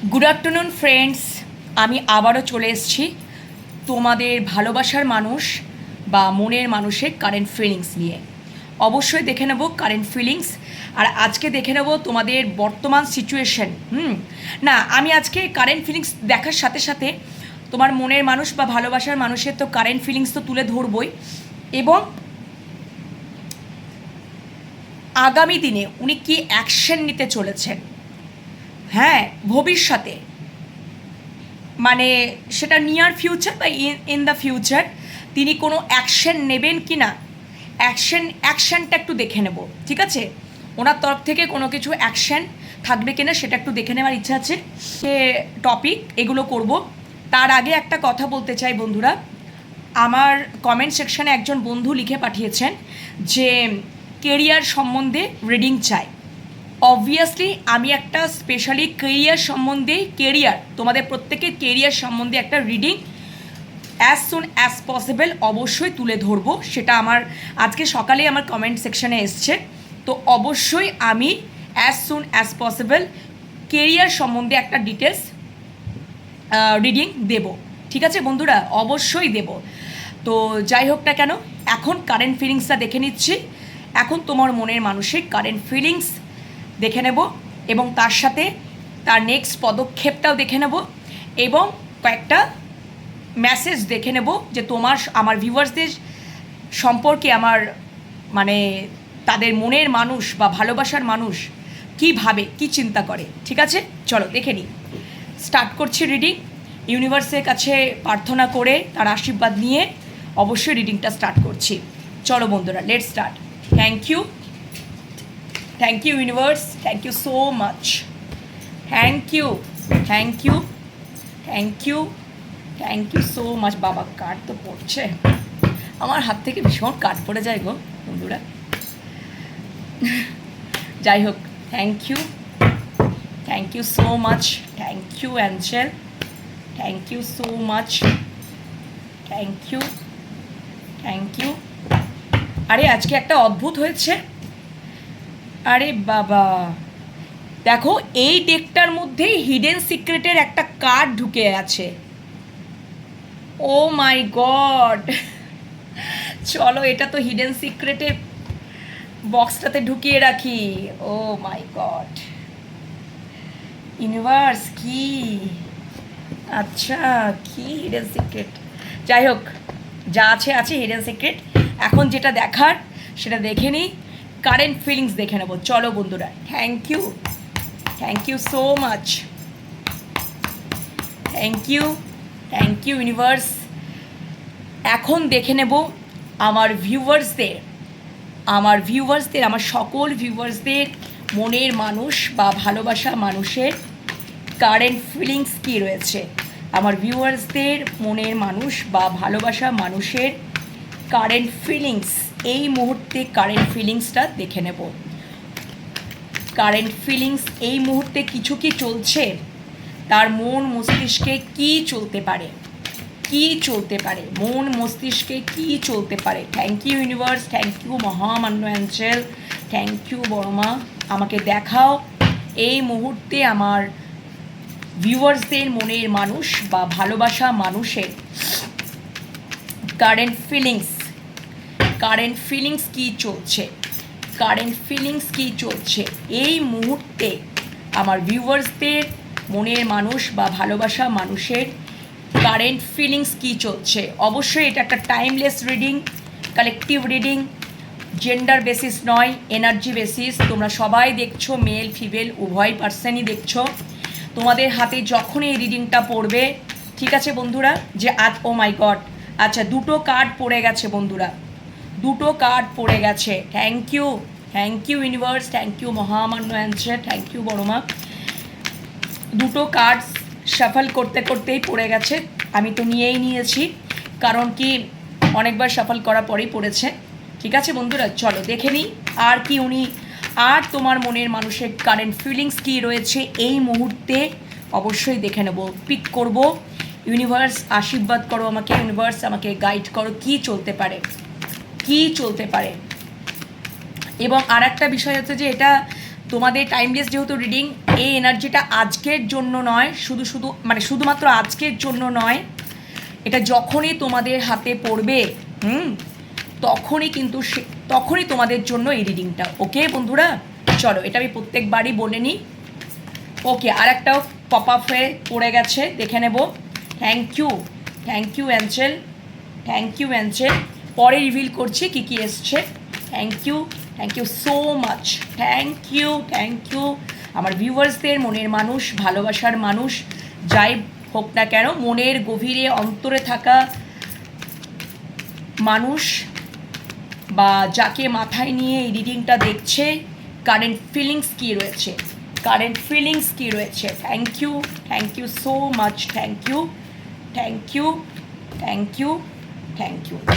Good afternoon friends, আমি আবারও চলে এসেছি তোমাদের ভালোবাসার মানুষ বা মনের মানুষের কারেন্ট ফিলিংস নিয়ে। অবশ্যই দেখে নেব কারেন্ট ফিলিংস, আর আজকে দেখে নেব তোমাদের বর্তমান সিচুয়েশন। না, আমি আজকে কারেন্ট ফিলিংস দেখার সাথে সাথে তোমার মনের মানুষ বা ভালোবাসার মানুষের তো কারেন্ট ফিলিংস তো তুলে ধরবই, এবং আগামী দিনে উনি কি অ্যাকশন নিতে চলেছেন, হ্যাঁ ভবিষ্যতে, মানে সেটা নিয়ার ফিউচার বা ইন দ্য ফিউচার তিনি কোনো অ্যাকশন নেবেন কি না, অ্যাকশনটা একটু দেখে নেব। ঠিক আছে, ওনার তরফ থেকে কোনো কিছু অ্যাকশন থাকবে কিনা সেটা একটু দেখে নেওয়ার ইচ্ছা আছে। সে টপিক এগুলো করব। তার আগে একটা কথা বলতে চাই বন্ধুরা, আমার কমেন্ট সেকশানে একজন বন্ধু লিখে পাঠিয়েছেন যে কেরিয়ার সম্বন্ধে রিডিং চাই। অবভিয়াসলি আমি একটা স্পেশালি কেরিয়ার তোমাদের প্রত্যেকের কেরিয়ার সম্বন্ধে একটা reading as soon as possible অবশ্যই তুলে ধরবো। সেটা আমার আজকে সকালে আমার কমেন্ট সেকশানে এসছে, তো অবশ্যই আমি as soon as possible career সম্বন্ধে একটা ডিটেলস রিডিং দেব। ঠিক আছে বন্ধুরা, অবশ্যই দেব। তো যাই হোক না কেন, এখন কারেন্ট ফিলিংসটা দেখে নিচ্ছি। এখন তোমার মনের মানুষের কারেন্ট ফিলিংস দেখে নেব, এবং তার সাথে তার নেক্সট পদক্ষেপটাও দেখে নেব, এবং কয়েকটা মেসেজ দেখে নেব যে আমার ভিউয়ার্সদের সম্পর্কে আমার মানে তাদের মনের মানুষ বা ভালোবাসার মানুষ কী ভাবে, কী চিন্তা করে। ঠিক আছে, চলো দেখে নিই। স্টার্ট করছি রিডিং। ইউনিভার্সের কাছে প্রার্থনা করে তার আশীর্বাদ নিয়ে অবশ্যই রিডিংটা স্টার্ট করছি। চলো বন্ধুরা, let's start. Thank you universe, thank you so much, thank you so much. বাবা কার্ড তো পড়ছে, আমার হাত থেকে ভীষণ কার্ড পড়ে যায় গো বন্ধুরা। যাই হোক, thank you so much, thank you angel, thank you so much, thank you. আরে আজকে একটা অদ্ভুত হয়েছে। আরে বাবা দেখো, এই ডেকটার মধ্যেই হিডেন সিক্রেটের একটা কার্ড ঢুকে আছে। ও মাই গড, চলো এটা তো হিডেন সিক্রেটের বক্সটাতে ঢুকিয়ে রাখি। ও মাই গড, ইউনিভার্স কি, আচ্ছা কি হিডেন সিক্রেট। যাই হোক, যা আছে হিডেন সিক্রেট। এখন যেটা দেখার সেটা দেখে নিই, কারেন্ট ফিলিংস দেখে নেব। চলো বন্ধুরা, thank you so much, thank you universe. এখন দেখে নেব আমার সকল ভিউয়ার্সদের মনের মানুষ বা ভালোবাসা মানুষের কারেন্ট ফিলিংস কী রয়েছে। আমার ভিউয়ার্সদের মনের মানুষ বা ভালোবাসা মানুষের কারেন্ট ফিলিংস, এই মুহূর্তে কারেন্ট ফিলিংসটা দেখে নেব। কারেন্ট ফিলিংস এই মুহূর্তে কিছু কি চলছে, তার মন মস্তিষ্কে কি চলতে পারে, মন মস্তিষ্কে কি চলতে পারে। Thank you universe, thank you মহামান্য অ্যাঞ্জেল, থ্যাংক ইউ বড়মা। আমাকে দেখাও এই মুহূর্তে আমার ভিউয়ার্সদের মনের মানুষ বা ভালোবাসা মানুষের কারেন্ট ফিলিংস কী চলছে এই মুহূর্তে আমার ভিউয়ার্সদের মনের মানুষ বা ভালোবাসা মানুষের কারেন্ট ফিলিংস কী চলছে। অবশ্যই এটা একটা timeless reading, collective reading, gender basis নয়, এনার্জি বেসিস। তোমরা সবাই দেখছো, মেল ফিমেল উভয় পার্সনই দেখছো। তোমাদের হাতে যখন এই রিডিংটা পড়বে, ঠিক আছে বন্ধুরা, যে ও মাই গড, আচ্ছা দুটো কার্ড পড়ে গেছে বন্ধুরা, thank you universe, thank you মহামান্য অ্যাঞ্জেল, থ্যাংক ইউ বড়মা। দুটো কার্ড শাফল করতেই পড়ে গেছে। আমি তো নিয়েই নিয়েছি, কারণ কি অনেকবার শাফল করার পরেই পড়েছে। ঠিক আছে বন্ধুরা, চলো দেখে নিই আর তোমার মনের মানুষের কারেন্ট ফিলিংস কী রয়েছে এই মুহূর্তে। অবশ্যই দেখে নেব, পিক করব। ইউনিভার্স আশীর্বাদ করো আমাকে, ইউনিভার্স আমাকে গাইড করো কি চলতে পারে। এবং আর একটা বিষয় হচ্ছে যে এটা তোমাদের টাইমলেস যেহেতু রিডিং, এই এনার্জিটা আজকের জন্য নয়, শুধুমাত্র আজকের জন্য নয়, এটা যখনই তোমাদের হাতে পড়বে তখনই তোমাদের জন্য এই রিডিংটা। ওকে বন্ধুরা, চলো এটা আমি প্রত্যেকবারই বলে নিই। ওকে, আর একটাও পপ আপ হয়ে পড়ে গেছে, দেখে নেব। Thank you angel, thank you angel. পরে রিভিল করছি কি কি এসছে। Thank you so much, thank you আমার ভিউয়ার্সদের, মনের মানুষ, ভালোবাসার মানুষ, যাই হোক না কেন, মনের গভীরে অন্তরে থাকা মানুষ বা যাকে মাথায় নিয়ে এই রিডিংটা দেখছে, কারেন্ট ফিলিংস কী রয়েছে, thank you so much, thank you.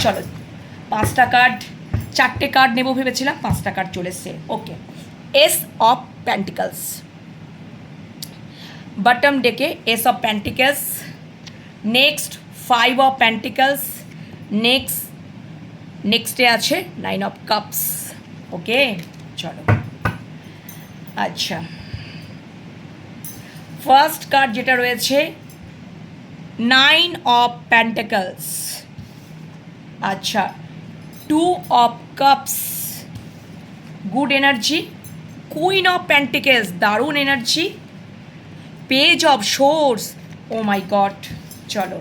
চলো 5টা কার্ড, 4টে কার্ড নেবো ভেবেছিলাম, 5টা কার্ড চলে এসছে। ওকে, এস অফ প্যান্টিকলস, বটম ডেকে ace of pentacles, next 5 of pentacles, নেক্সটে আছে 9 অফ কাপস। ওকে, চলো। আচ্ছা, ফার্স্ট কার্ড যেটা রয়েছে 9 অফ প্যান্টিকলস, আচ্ছা 2 of cups, good energy, queen of pentacles, দারুণ energy, page of swords, oh my god. চলো,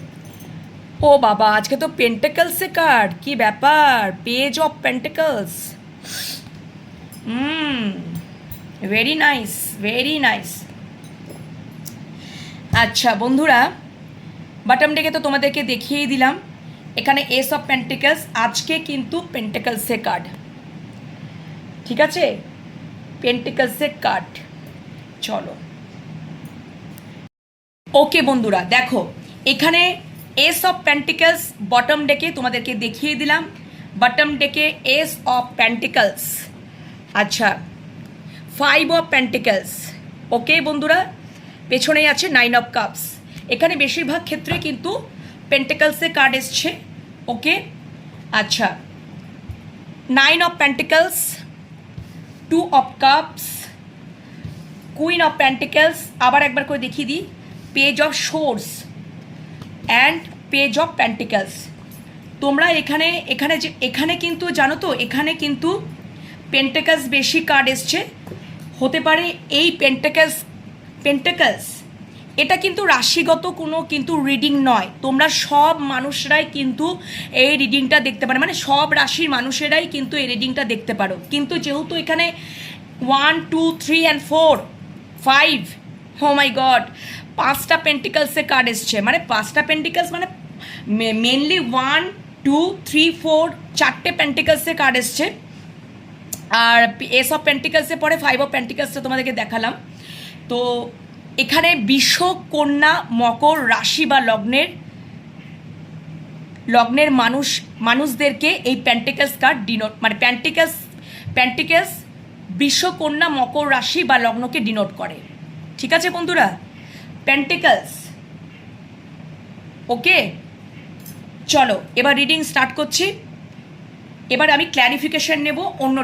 ও বাবা, আজকে তো পেন্টিকলসে কার্ড, কি ব্যাপার, page of pentacles, very nice. আচ্ছা বন্ধুরা, বটম ডেকে তো তোমাদেরকে দেখিয়েই দিলাম। এখানে এস অফ পেন্টিকলস, আজকে কিন্তু পেন্টিকলসের কার্ড, ঠিক আছে, পেন্টিকলসের কার্ড। চলো, ওকে বন্ধুরা, দেখো এখানে এস অফ প্যান্টিকলস বটম ডেকে তোমাদেরকে দেখিয়ে দিলাম। বটম ডেকে এস অফ প্যান্টিকলস, আচ্ছা 5 অফ প্যান্টিকলস। ওকে বন্ধুরা, পেছনেই আছে 9 অফ কাপস। এখানে বেশিরভাগ ক্ষেত্রে কিন্তু পেন্টিকলসের কার্ড এসছে। ওকে, আচ্ছা 9 of pentacles, 2 of cups, queen of pentacles, আবার একবার করে দেখিয়ে দিই, page of source and page of pentacles. তোমরা এখানে কিন্তু জানো তো, এখানে কিন্তু পেন্টিকলস বেশি কার্ড এসছে। হতে পারে এই পেন্টিকলস এটা কিন্তু রাশিগত কোনো কিন্তু রিডিং নয়। তোমরা সব মানুষরাই কিন্তু এই রিডিংটা দেখতে পারো, মানে সব রাশির মানুষেরাই কিন্তু এই রিডিংটা দেখতে পারো। কিন্তু যেহেতু এখানে 1 2 3 and 4 5, ও মাই গড, 5টা পেন্টিকলসের কার্ড এসছে। মানে 5টা পেন্টিকলস মানে মেনলি 1 2 3 4 4টে পেন্টিকলসের কার্ড এসছে। আর এস অফ পেন্টিকলসে পরে 5 অফ পেন্টিকলসটা তোমাদেরকে দেখালাম। তো এখানে বৃষ, কন্যা, মকর রাশি বা লগ্নের মানুষদেরকে এই পেন্টিকলস কার্ড ডিনোট, মানে প্যান্টিকলস বৃষ, কন্যা, মকর রাশি বা লগ্নকে ডিনোট করে। ঠিক আছে বন্ধুরা, পেন্টিকলস। ওকে, চলো এবার রিডিং স্টার্ট করছি। এবার আমি ক্ল্যারিফিকেশন নেব অন্য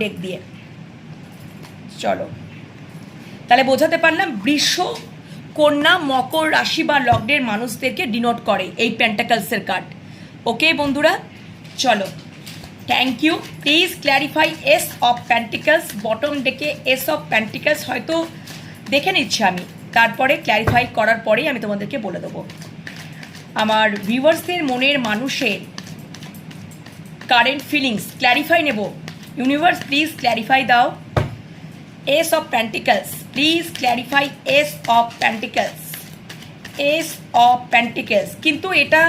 ডেক দিয়ে। চলো, তাহলে বোঝাতে পারলাম বৃষ, কন্যা, মকর রাশি বা লগ্নের মানুষদেরকে ডিনোট করে এই পেন্টিকলসের কার্ড। ওকে বন্ধুরা, চলো, thank you. Please clarify ace of pentacles, bottom ডেকে এস অফ প্যান্টিকলস হয়তো দেখে নিচ্ছি আমি, তারপরে ক্ল্যারিফাই করার পরেই আমি তোমাদেরকে বলে দেবো। আমার ভিউয়ার্সদের, মনের মানুষের কারেন্ট ফিলিংস ক্ল্যারিফাই নেব। ইউনিভার্স প্লিজ ক্ল্যারিফাই দাও। S of pentacles, please clarify ace of pentacles. কিন্তু এটা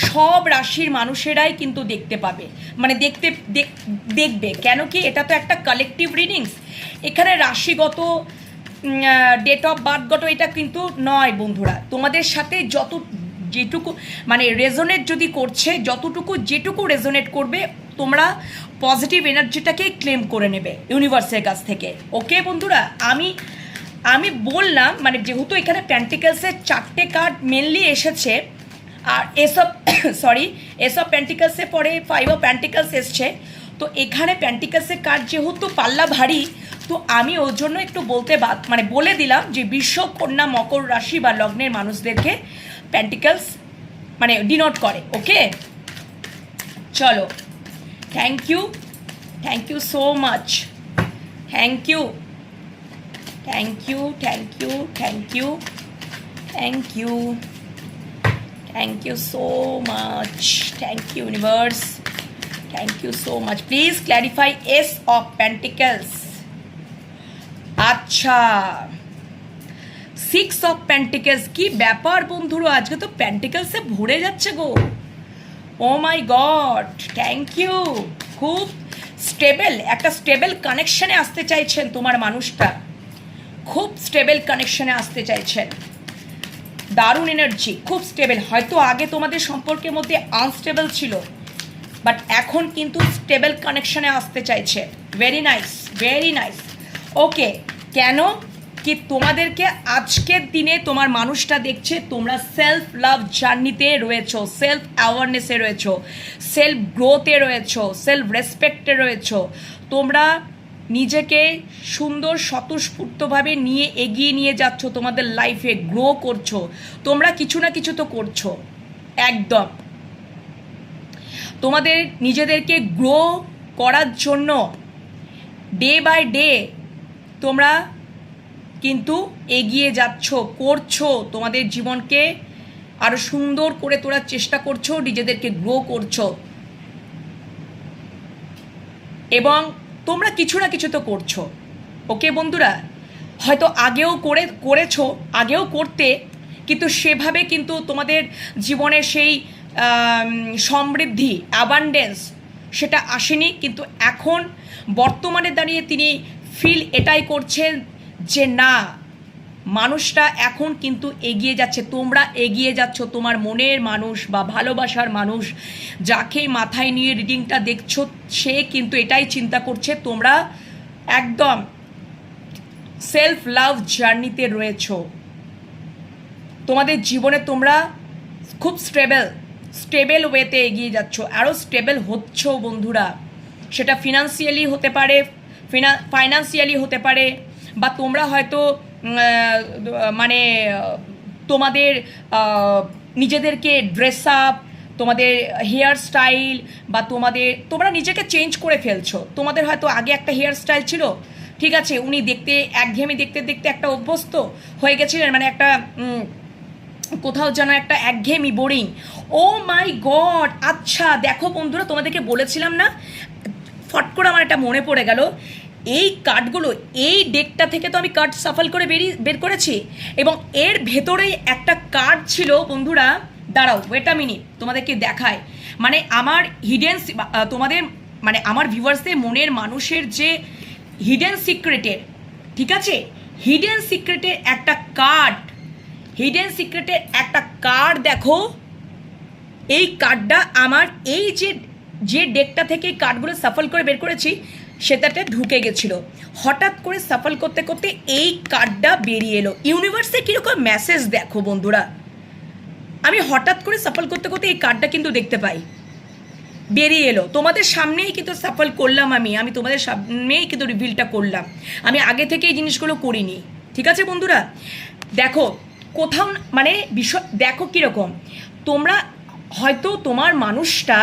সব রাশির মানুষেরাই কিন্তু দেখতে পাবে, মানে দেখবে কেন কি, এটা তো একটা কালেকটিভ রিডিংস। এখানে রাশিগত, ডেট অফ বার্থগত এটা কিন্তু নয় বন্ধুরা। তোমাদের সাথে যেটুকু মানে রেজোনেট যদি করছে, যেটুকু রেজোনেট করবে, তোমরা পজিটিভ এনার্জিটাকে ক্লেম করে নেবে ইউনিভার্সের কাছ থেকে। ওকে বন্ধুরা, আমি বললাম, মানে যেহেতু এখানে প্যান্টিকলসের 4টে কার্ড মেনলি এসেছে, আর এসব সরি এসব প্যান্টিকালসে পরে 5 অফ প্যান্টিকালস এসছে। তো এখানে প্যান্টিকালসের কার্ড যেহেতু পাল্লা ভারী, তো আমি ওর জন্য একটু বলে দিলাম যে বৃষ, কন্যা, মকর রাশি বা লগ্নের মানুষদেরকে প্যান্টিকালস মানে ডিনোট করে। ওকে, চলো, thank you so much, thank you thank you thank you thank you thank you thank you so much, thank you universe, thank you so much. Please clarify ace of pentacles. আচ্ছা, 6 of pentacles, কি ব্যাপার বন্ধুরা, আজকে তো প্যান্টিকলসে ভরে যাচ্ছে গো। ও my god, thank you. খুব stable, একটা স্টেবল কানেকশনে আসতে চাইছেন তোমার মানুষটা, খুব স্টেবল কানেকশনে আসতে চাইছেন। দারুণ এনার্জি, খুব স্টেবল। হয়তো আগে তোমাদের সম্পর্কের মধ্যে আনস্টেবল ছিল, বাট এখন কিন্তু স্টেবল কানেকশনে আসতে চাইছে। Very nice, very nice. Okay, কেন কি তোমাদেরকে আজকের দিনে তোমার মানুষটা দেখছে তোমরা সেলফ লাভ জার্নিতে রয়েছো, সেলফ অ্যাওয়ারনেসে রয়েছো, সেলফ গ্রোথে রয়েছো, সেলফ রেসপেক্টে রয়েছো। তোমরা নিজেকে সুন্দর স্বতঃস্ফূর্তভাবে নিয়ে এগিয়ে নিয়ে যাচ্ছ, তোমাদের লাইফে গ্রো করছো। তোমরা কিছু না কিছু তো করছো, একদম। তোমাদের নিজেদেরকে গ্রো করার জন্য ডে বাই ডে তোমরা কিন্তু এগিয়ে যাচ্ছ, করছো, তোমাদের জীবনকে আরো সুন্দর করে তোলার চেষ্টা করছো, নিজেদেরকে গ্রো করছো, এবং তোমরা কিছু না কিছু তো করছো। ওকে বন্ধুরা, হয়তো আগেও করেছো, আগেও করতে, কিন্তু সেভাবে কিন্তু তোমাদের জীবনে সেই সমৃদ্ধি, অ্যাবান্ডেন্স সেটা আসেনি। কিন্তু এখন বর্তমানে দাঁড়িয়ে তিনি ফিল এটাই করছেন যে না, মানুষটা এখন কিন্তু এগিয়ে যাচ্ছে, তোমরা এগিয়ে যাচ্ছ। তোমার মনের মানুষ বা ভালোবাসার মানুষ যাকে মাথায় নিয়ে রিডিংটা দেখছো, সে কিন্তু এটাই চিন্তা করছে তোমরা একদম সেলফ লাভ জার্নিতে রয়েছো। তোমাদের জীবনে তোমরা খুব স্টেবল ওয়েতে এগিয়ে যাচ্ছ, আরও স্টেবল হচ্ছ বন্ধুরা। সেটা ফাইন্যান্সিয়ালি হতে পারে, বা তোমরা হয়তো মানে তোমাদের নিজেদেরকে ড্রেস আপ, তোমাদের হেয়ার স্টাইল, বা তোমরা নিজেকে চেঞ্জ করে ফেলছো। তোমাদের হয়তো আগে একটা হেয়ার স্টাইল ছিল, ঠিক আছে, উনি একঘেয়েমি দেখতে দেখতে একটা অভ্যস্ত হয়ে গেছিলেন, মানে একটা কোথাও যেন একটা একঘেয়েমি, বোরিং। ও মাই গড, আচ্ছা দেখো বন্ধুরা, তোমাদেরকে বলেছিলাম না, ফট করে আমার এটা মনে পড়ে গেল। এই কার্ডগুলো, এই ডেকটা থেকে তো আমি কার্ড সাফল করে বের করেছি, এবং এর ভেতরেই একটা কার্ড ছিল বন্ধুরা। দাঁড়াও, ওয়েট আ মিনিট, তোমাদেরকে দেখায়। মানে আমার তোমাদের মানে আমার ভিউয়ার্সদের মনের মানুষের যে হিডেন সিক্রেটের, ঠিক আছে, হিডেন সিক্রেটের একটা কার্ড দেখো। এই কার্ডটা আমার এই যে ডেকটা থেকে এই কার্ডগুলো সাফল করে বের করেছি সেটাতে ঢুকে গেছিল। হঠাৎ করে সাফল করতে করতে এই কার্ডটা বেরিয়ে এলো। ইউনিভার্সে কীরকম মেসেজ দেখো বন্ধুরা, আমি হঠাৎ করে সাফল করতে করতে এই কার্ডটা কিন্তু দেখতে পাই, বেরিয়ে এলো। তোমাদের সামনেই কিন্তু সাফল করলাম, আমি তোমাদের সামনেই কিন্তু রিভিলটা করলাম, আমি আগে থেকে এই জিনিসগুলো করিনি। ঠিক আছে বন্ধুরা, দেখো কোথাও মানে বিষয় দেখো কীরকম। তোমরা হয়তো তোমার মানুষটা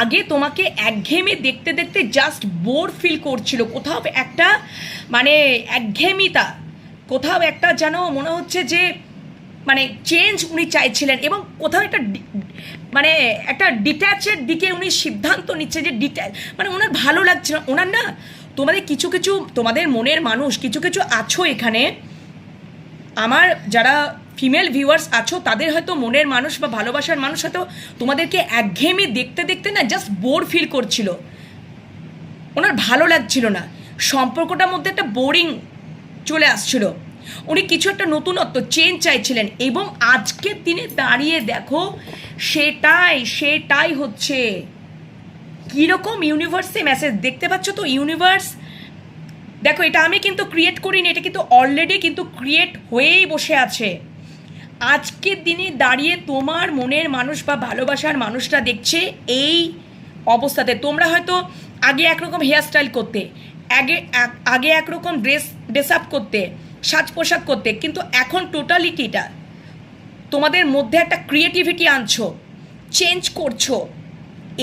আগে তোমাকে একঘেয়েমি দেখতে দেখতে জাস্ট বোর ফিল করছিল, কোথাও একটা মানে একঘেয়েমিতা, কোথাও একটা যেন মনে হচ্ছে যে মানে চেঞ্জ উনি চাইছিলেন, এবং কোথাও একটা মানে একটা ডিট্যাচের দিকে উনি সিদ্ধান্ত নিচ্ছে যে মানে ওনার ভালো লাগছে না। ওনার না তোমাদের কিছু তোমাদের মনের মানুষ কিছু আছো এখানে, আমার যারা ফিমেল ভিউয়ার্স আছো তাদের হয়তো মনের মানুষ বা ভালোবাসার মানুষ হয়তো তোমাদেরকে একঘেয়েমি দেখতে দেখতে না জাস্ট বোর ফিল করছিল, ওনার ভালো লাগছিল না, সম্পর্কটার মধ্যে একটা বোরিং চলে আসছিল, উনি কিছু একটা নতুনত্ব চেঞ্জ চাইছিলেন। এবং আজকের দিনে দাঁড়িয়ে দেখো সেটাই হচ্ছে। কীরকম ইউনিভার্সে মেসেজ দেখতে পাচ্ছ তো? ইউনিভার্স দেখো, এটা আমি কিন্তু ক্রিয়েট করিনি, এটা কিন্তু অলরেডি কিন্তু ক্রিয়েট হয়েই বসে আছে। আজকের দিনে দাঁড়িয়ে তোমার মনের মানুষ বা ভালোবাসার মানুষটা দেখছে এই অবস্থাতে। তোমরা হয়তো আগে একরকম হেয়ারস্টাইল করতে, আগে একরকম ড্রেস আপ করতে, সাজ পোশাক করতে, কিন্তু এখন টোটালিটিটা তোমাদের মধ্যে একটা ক্রিয়েটিভিটি আনছো, চেঞ্জ করছো,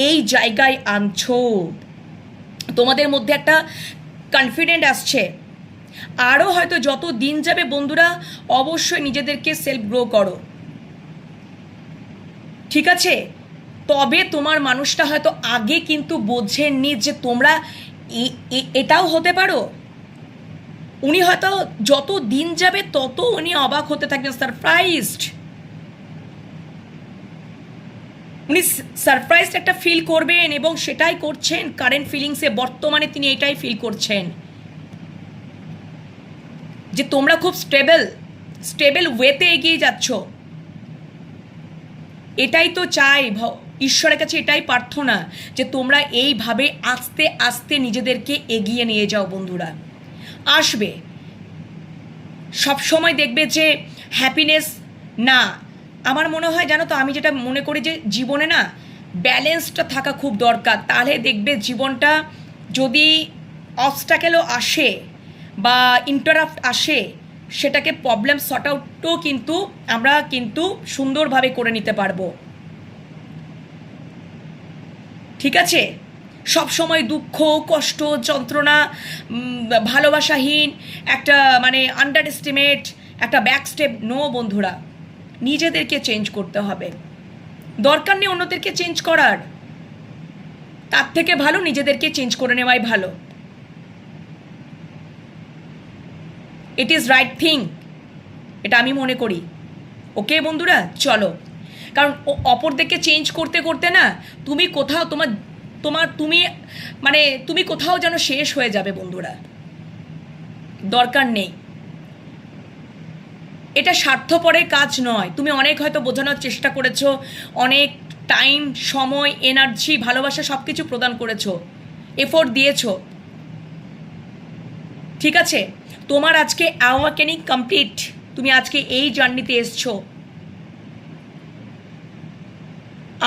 এই জায়গায় আনছো, তোমাদের মধ্যে একটা কনফিডেন্ট আসছে। আরও হয়তো যত দিন যাবে বন্ধুরা, অবশ্যই নিজেদেরকে সেলফ গ্রো করো, ঠিক আছে? তবে তোমার মানুষটা হয়তো আগে কিন্তু বোঝেননি যে তোমরা এটাও হতে পারো। উনি হয়তো যত দিন যাবে তত উনি অবাক হতে থাকবেন, সারপ্রাইজড। উনি সারপ্রাইজড একটা ফিল করবেন এবং সেটাই করছেন কারেন্ট ফিলিংসে। বর্তমানে তিনি এটাই ফিল করছেন যে তোমরা খুব স্টেবল ওয়েতে এগিয়ে যাচ্ছ। এটাই তো চাই ঈশ্বরের কাছে, এটাই প্রার্থনা যে তোমরা এইভাবে আস্তে আস্তে নিজেদেরকে এগিয়ে নিয়ে যাও বন্ধুরা। আসবে সব সময় দেখবে যে হ্যাপিনেস না। আমার মনে হয় জানো তো, আমি যেটা মনে করি যে জীবনে না ব্যালেন্সটা থাকা খুব দরকার। তাহলে দেখবে জীবনটা যদি অবস্টাকেলও আসে বা ইন্টারাপ্ট আসে, সেটাকে প্রবলেম সর্ট আউটও কিন্তু আমরা কিন্তু সুন্দরভাবে করে নিতে পারবো, ঠিক আছে? সব সময় দুঃখ, কষ্ট, যন্ত্রণা, ভালোবাসাহীন একটা মানে আন্ডার এস্টিমেট, একটা ব্যাক স্টেপ, নো বন্ধুরা। নিজেদেরকে চেঞ্জ করতে হবে। দরকার নেই অন্যদেরকে চেঞ্জ করার, তার থেকে ভালো নিজেদেরকে চেঞ্জ করে নেওয়াই ভালো। ইট ইজ রাইট থিং, এটা আমি মনে করি। ওকে বন্ধুরা, চলো। কারণ অপরদেরকে চেঞ্জ করতে করতে না তুমি কোথাও তুমি কোথাও যেন শেষ হয়ে যাবে বন্ধুরা। দরকার নেই, এটা স্বার্থপরের কাজ নয়। তুমি অনেক হয়তো বোঝানোর চেষ্টা করেছো, অনেক টাইম, সময়, এনার্জি, ভালোবাসা সব কিছু প্রদান করেছো, এফোর্ট দিয়েছো, ঠিক আছে? তোমার আজকে অ্যাওয়াকেনিং কমপ্লিট। তুমি আজকে এই জার্নিতে এসছো।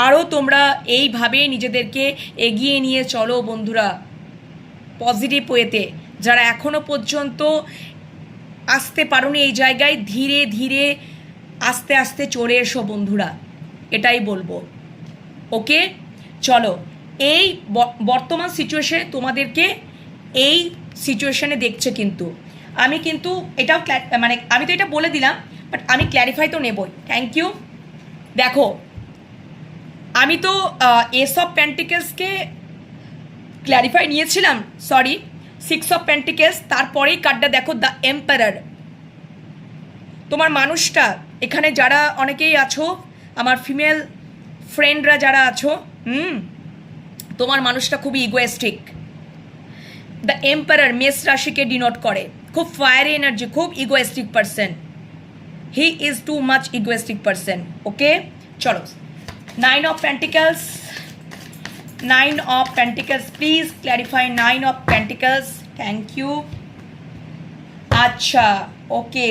আরও তোমরা এইভাবে নিজেদেরকে এগিয়ে নিয়ে চলো বন্ধুরা, পজিটিভ ওয়েতে। যারা এখনো পর্যন্ত আসতে পারোনি এই জায়গায়, ধীরে ধীরে আস্তে আস্তে চলে এসো বন্ধুরা, এটাই বলবো। ওকে, চলো। এই বর্তমান সিচুয়েশনে তোমাদেরকে এই সিচুয়েশনে দেখছে, কিন্তু আমি কিন্তু এটাও মানে আমি তো এটা বলে দিলাম, বাট আমি ক্ল্যারিফাই তো নেবই। Thank you. দেখো, আমি তো এস অফ পেন্টিকেলসকে ক্ল্যারিফাই নিয়েছিলাম, সরি, 6 অফ পেন্টিকেলস, তারপরেই কার্ডটা দেখো, দ্য এম্পারার। তোমার মানুষটা এখানে যারা অনেকেই আছো, আমার ফিমেল ফ্রেন্ডরা যারা আছো, তোমার মানুষটা খুবই ইগোয়েস্টিক। দ্য এম্পারার মেষ রাশিকে ডিনোট করে, খুব ফায়ারি এনার্জি, খুব egoistic person. He is too much egoistic person. Okay, চলো। 9 of Pentacles, 9 of Pentacles, please clarify 9 of Pentacles. Thank you. আচ্ছা, ওকে।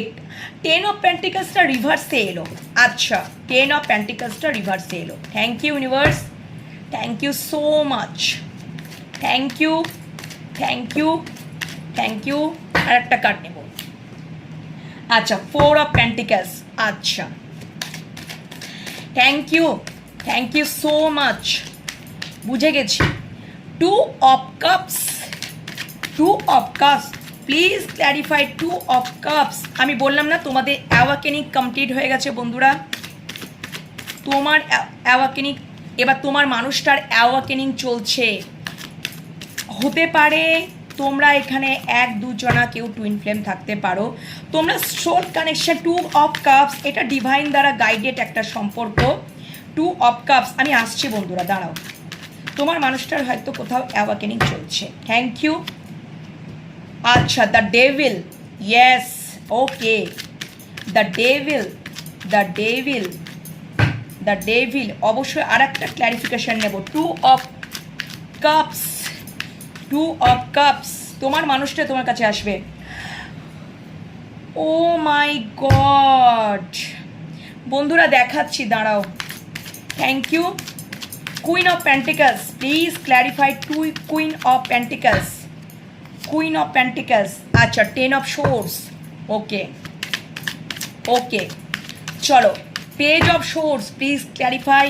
10 of Pentaclesটা রিভার্সে এলো। আচ্ছা, 10 of Pentaclesটা রিভার্সে এলো। Thank you universe, thank you so much, thank you, thank you, thank you. আর একটা কার্ড নেব। আচ্ছা, 4 of Pentacles। আচ্ছা, thank you, thank you so much, বুঝে গেছি। 2 of Cups, 2 of Cups, please clarify 2 of Cups। আমি বললাম না তোমাদের অ্যাওয়াকেনিং কমপ্লিট হয়ে গেছে বন্ধুরা। তোমার অ্যাওয়াকেনিং, এবার তোমার মানুষটার অ্যাওয়াকেনিং চলছে। হতে পারে তোমরা এখানে 1-2 জনা কেউ টুইন ফ্লেম থাকতে পারো। তোমরা সোল কানেকশন, 2 of Cups, এটা ডিভাইন দ্বারা গাইডেড একটা সম্পর্ক। 2 of Cups, আমি আসছি বন্ধুরা, দাঁড়াও। তোমার মানুষটার হয়তো কোথাও অ্যাওয়াকেনিং চলছে। Thank you. আচ্ছা, the devil, yes, okay. The devil, the devil, the devil, অবশ্যই আর একটা ক্ল্যারিফিকেশন নেব। 2 of Cups, 2 of Cups, তোমার মানুষটা তোমার কাছে আসবে। ও মাই গড, বন্ধুরা দেখাচ্ছি, দাঁড়াও। Thank you. Queen of pentacles, please clarify to queen of pentacles. Queen of pentacles, আচ্ছা 10 অফ সোর্স, ওকে ওকে চলো। Page of swords, please clarify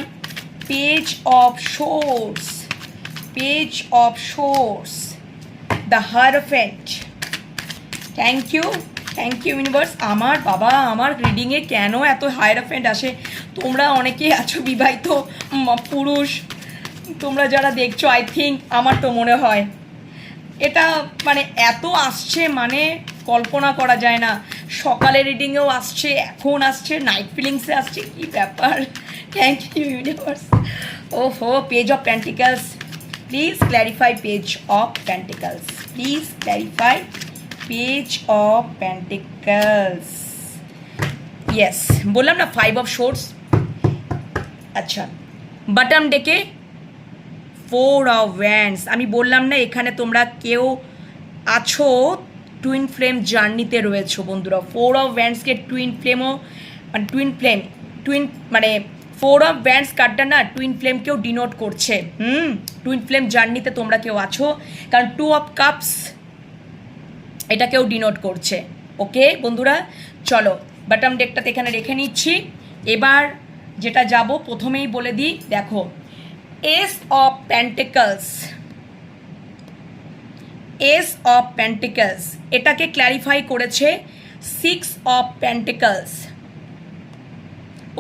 page of swords, page of swords, the hierophant. Thank you universe. আমার বাবা, আমার রিডিংয়ে কেন এত hierophant আসে? তোমরা অনেকেই আছো বিবাহিত পুরুষ, তোমরা যারা দেখছো, আই থিঙ্ক, আমার তো মনে হয় এটা মানে এত আসছে, মানে কল্পনা করা যায় না। সকালে রিডিংয়েও আসছে, এখন আসছে, নাইট ফিলিংসে আসছে, কি ব্যাপার। Thank you universe. ওহো, page of pentacles, please clarify page of pentacles, please clarify page of pentacles. Yes, বললাম না 5 অফ সোর্স। আচ্ছা, বটম ডেকে 4 অফ ওয়ান্ডস। আমি বললাম না এখানে তোমরা কেউ আছো টুইন ফ্লেম জার্নিতে রয়েছো বন্ধুরা। 4 অফ ওয়ান্ডসকে টুইন ফ্লেমও, মানে টুইন মানে 4 অফ ওয়ান্ডস কার্ডটা না টুইন ফ্লেমকেও ডিনোট করছে। টুইন ফ্লেম জার্নিতে তোমরা কেউ আছো, কারণ 2 অফ কাপস এটাকেও ডিনোট করছে। ওকে বন্ধুরা, চলো বটম ডেকটাতে এখানে রেখে নিচ্ছি। এবার যেটা যাব, প্রথমেই বলে দিই, দেখো S of pentacles, S of pentacles এটাকে ক্ল্যারিফাই করেছে 6 অফ প্যান্টিকলস।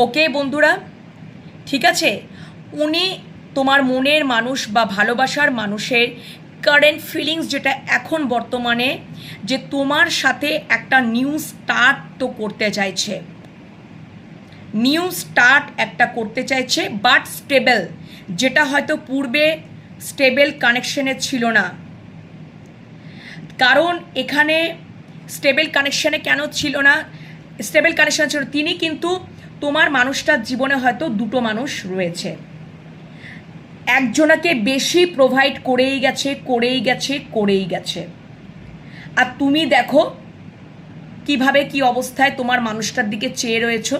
ওকে বন্ধুরা, ঠিক আছে। উনি তোমার মনের মানুষ বা ভালোবাসার মানুষের কারেন্ট ফিলিংস যেটা এখন বর্তমানে, যে তোমার সাথে একটা নিউ স্টার্ট তো করতে চাইছে, নিউ স্টার্ট একটা করতে চাইছে, বাট স্টেবল, যেটা হয়তো পূর্বে স্টেবল কানেকশনে ছিল না। কারণ এখানে স্টেবল কানেকশনে কেন ছিল না? স্টেবল কানেকশন ছিল, তিনি কিন্তু তোমার মানুষটার জীবনে হয়তো দুটো মানুষ রয়েছে, একজনাকে বেশি প্রোভাইড করেই গেছে। আর তুমি দেখো কিভাবে, কি অবস্থায় তোমার মানুষটার দিকে চেয়ে রয়েছো।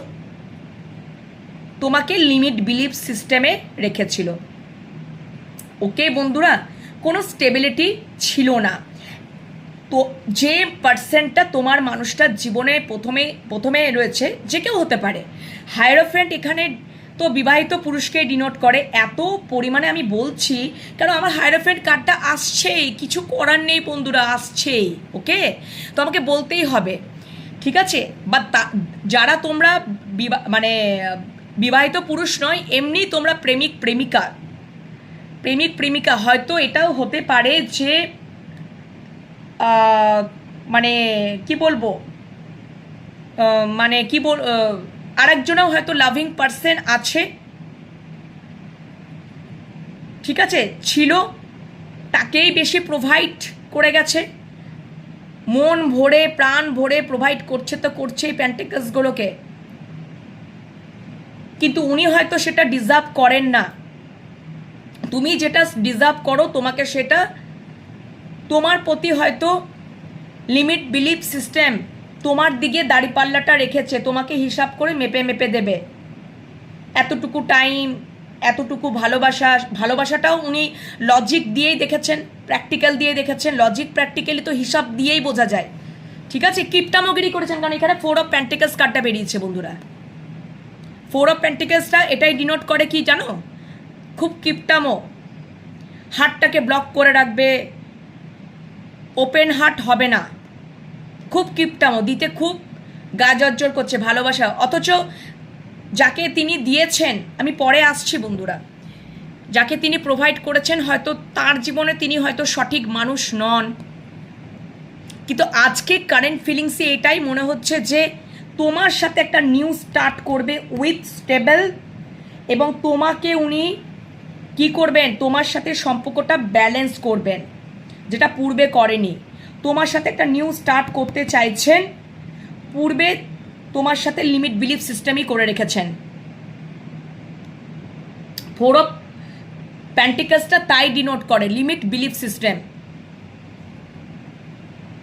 তোমাকে লিমিট বিলিভ সিস্টেমে রেখেছিল। ওকে বন্ধুরা, কোনো স্টেবিলিটি ছিল না। তো যে পার্সেন্টটা তোমার মানুষটার জীবনে প্রথমে রয়েছে, যে কেউ হতে পারে। হায়ারোফেন্ট এখানে তো বিবাহিত পুরুষকে ডিনোট করে, এত পরিমাণে আমি বলছি কারণ আমার হায়ারোফেন্ট কার্ডটা আসছেই, কিছু করার নেই বন্ধুরা, আসছেই। ওকে, তো আমাকে বলতেই হবে, ঠিক আছে। বা যারা তোমরা মানে বিবাহিত পুরুষ নয়, এমনি তোমরা প্রেমিক প্রেমিকা, হয়তো এটাও হতে পারে যে মানে কি বলবো, মানে কি আরেকজনেও হয়তো লাভিং পার্সন আছে, ঠিক আছে, ছিল, তাকেই বেশি প্রোভাইড করে গেছে, মন ভরে প্রাণ ভরে প্রোভাইড করছে, তো করছেই প্যান্টিকলসগুলোকে, কিন্তু উনি হয়তো সেটা ডিজার্ভ করেন না। তুমি যেটা ডিজার্ভ করো, তোমাকে সেটা, তোমার প্রতি হয়তো লিমিট বিলিভ সিস্টেম তোমার দিকে দাড়িপাল্লাটা রেখেছে, তোমাকে হিসাব করে মেপে দেবে। এতটুকু টাইম, এতটুকু ভালোবাসাটাও উনি লজিক দিয়েই দেখেছেন, প্র্যাকটিক্যাল দিয়ে দেখেছেন। লজিক প্র্যাকটিক্যালি তো হিসাব দিয়েই বোঝা যায়, ঠিক আছে। কিপটামোগিরি করেছেন, কারণ এখানে 4 অফ প্যান্টিকলস কার্ডটা বেরিয়েছে বন্ধুরা। 4 অফ প্যান্টিকলসটা এটাই ডিনোট করে কি জানো, খুব কিপটামো, হার্টটাকে ব্লক করে রাখবে, ওপেন হার্ট হবে না, খুব কিপটামো, দিতে খুব গা জর্জর করছে ভালোবাসা, অথচ যাকে তিনি দিয়েছেন, আমি পরে আসছি বন্ধুরা, যাকে তিনি প্রোভাইড করেছেন হয়তো তার জীবনে তিনি হয়তো সঠিক মানুষ নন, কিন্তু আজকে কারেন্ট ফিলিংসে এটাই মনে হচ্ছে যে তোমার সাথে একটা নিউ স্টার্ট করবে উইথ স্টেবল, এবং তোমাকে উনি কি করবেন, তোমার সাথে সম্পর্কটা ব্যালেন্স করবেন, যেটা পূর্বে করেনি। তোমার সাথে একটা নিউ স্টার্ট করতে চাইছেন, পূর্বে তোমার সাথে লিমিট বিলিভ সিস্টেমই করে রেখেছেন। 4 অফ প্যান্টিকলসটা তাই ডিনোট করে, লিমিট বিলিভ সিস্টেম।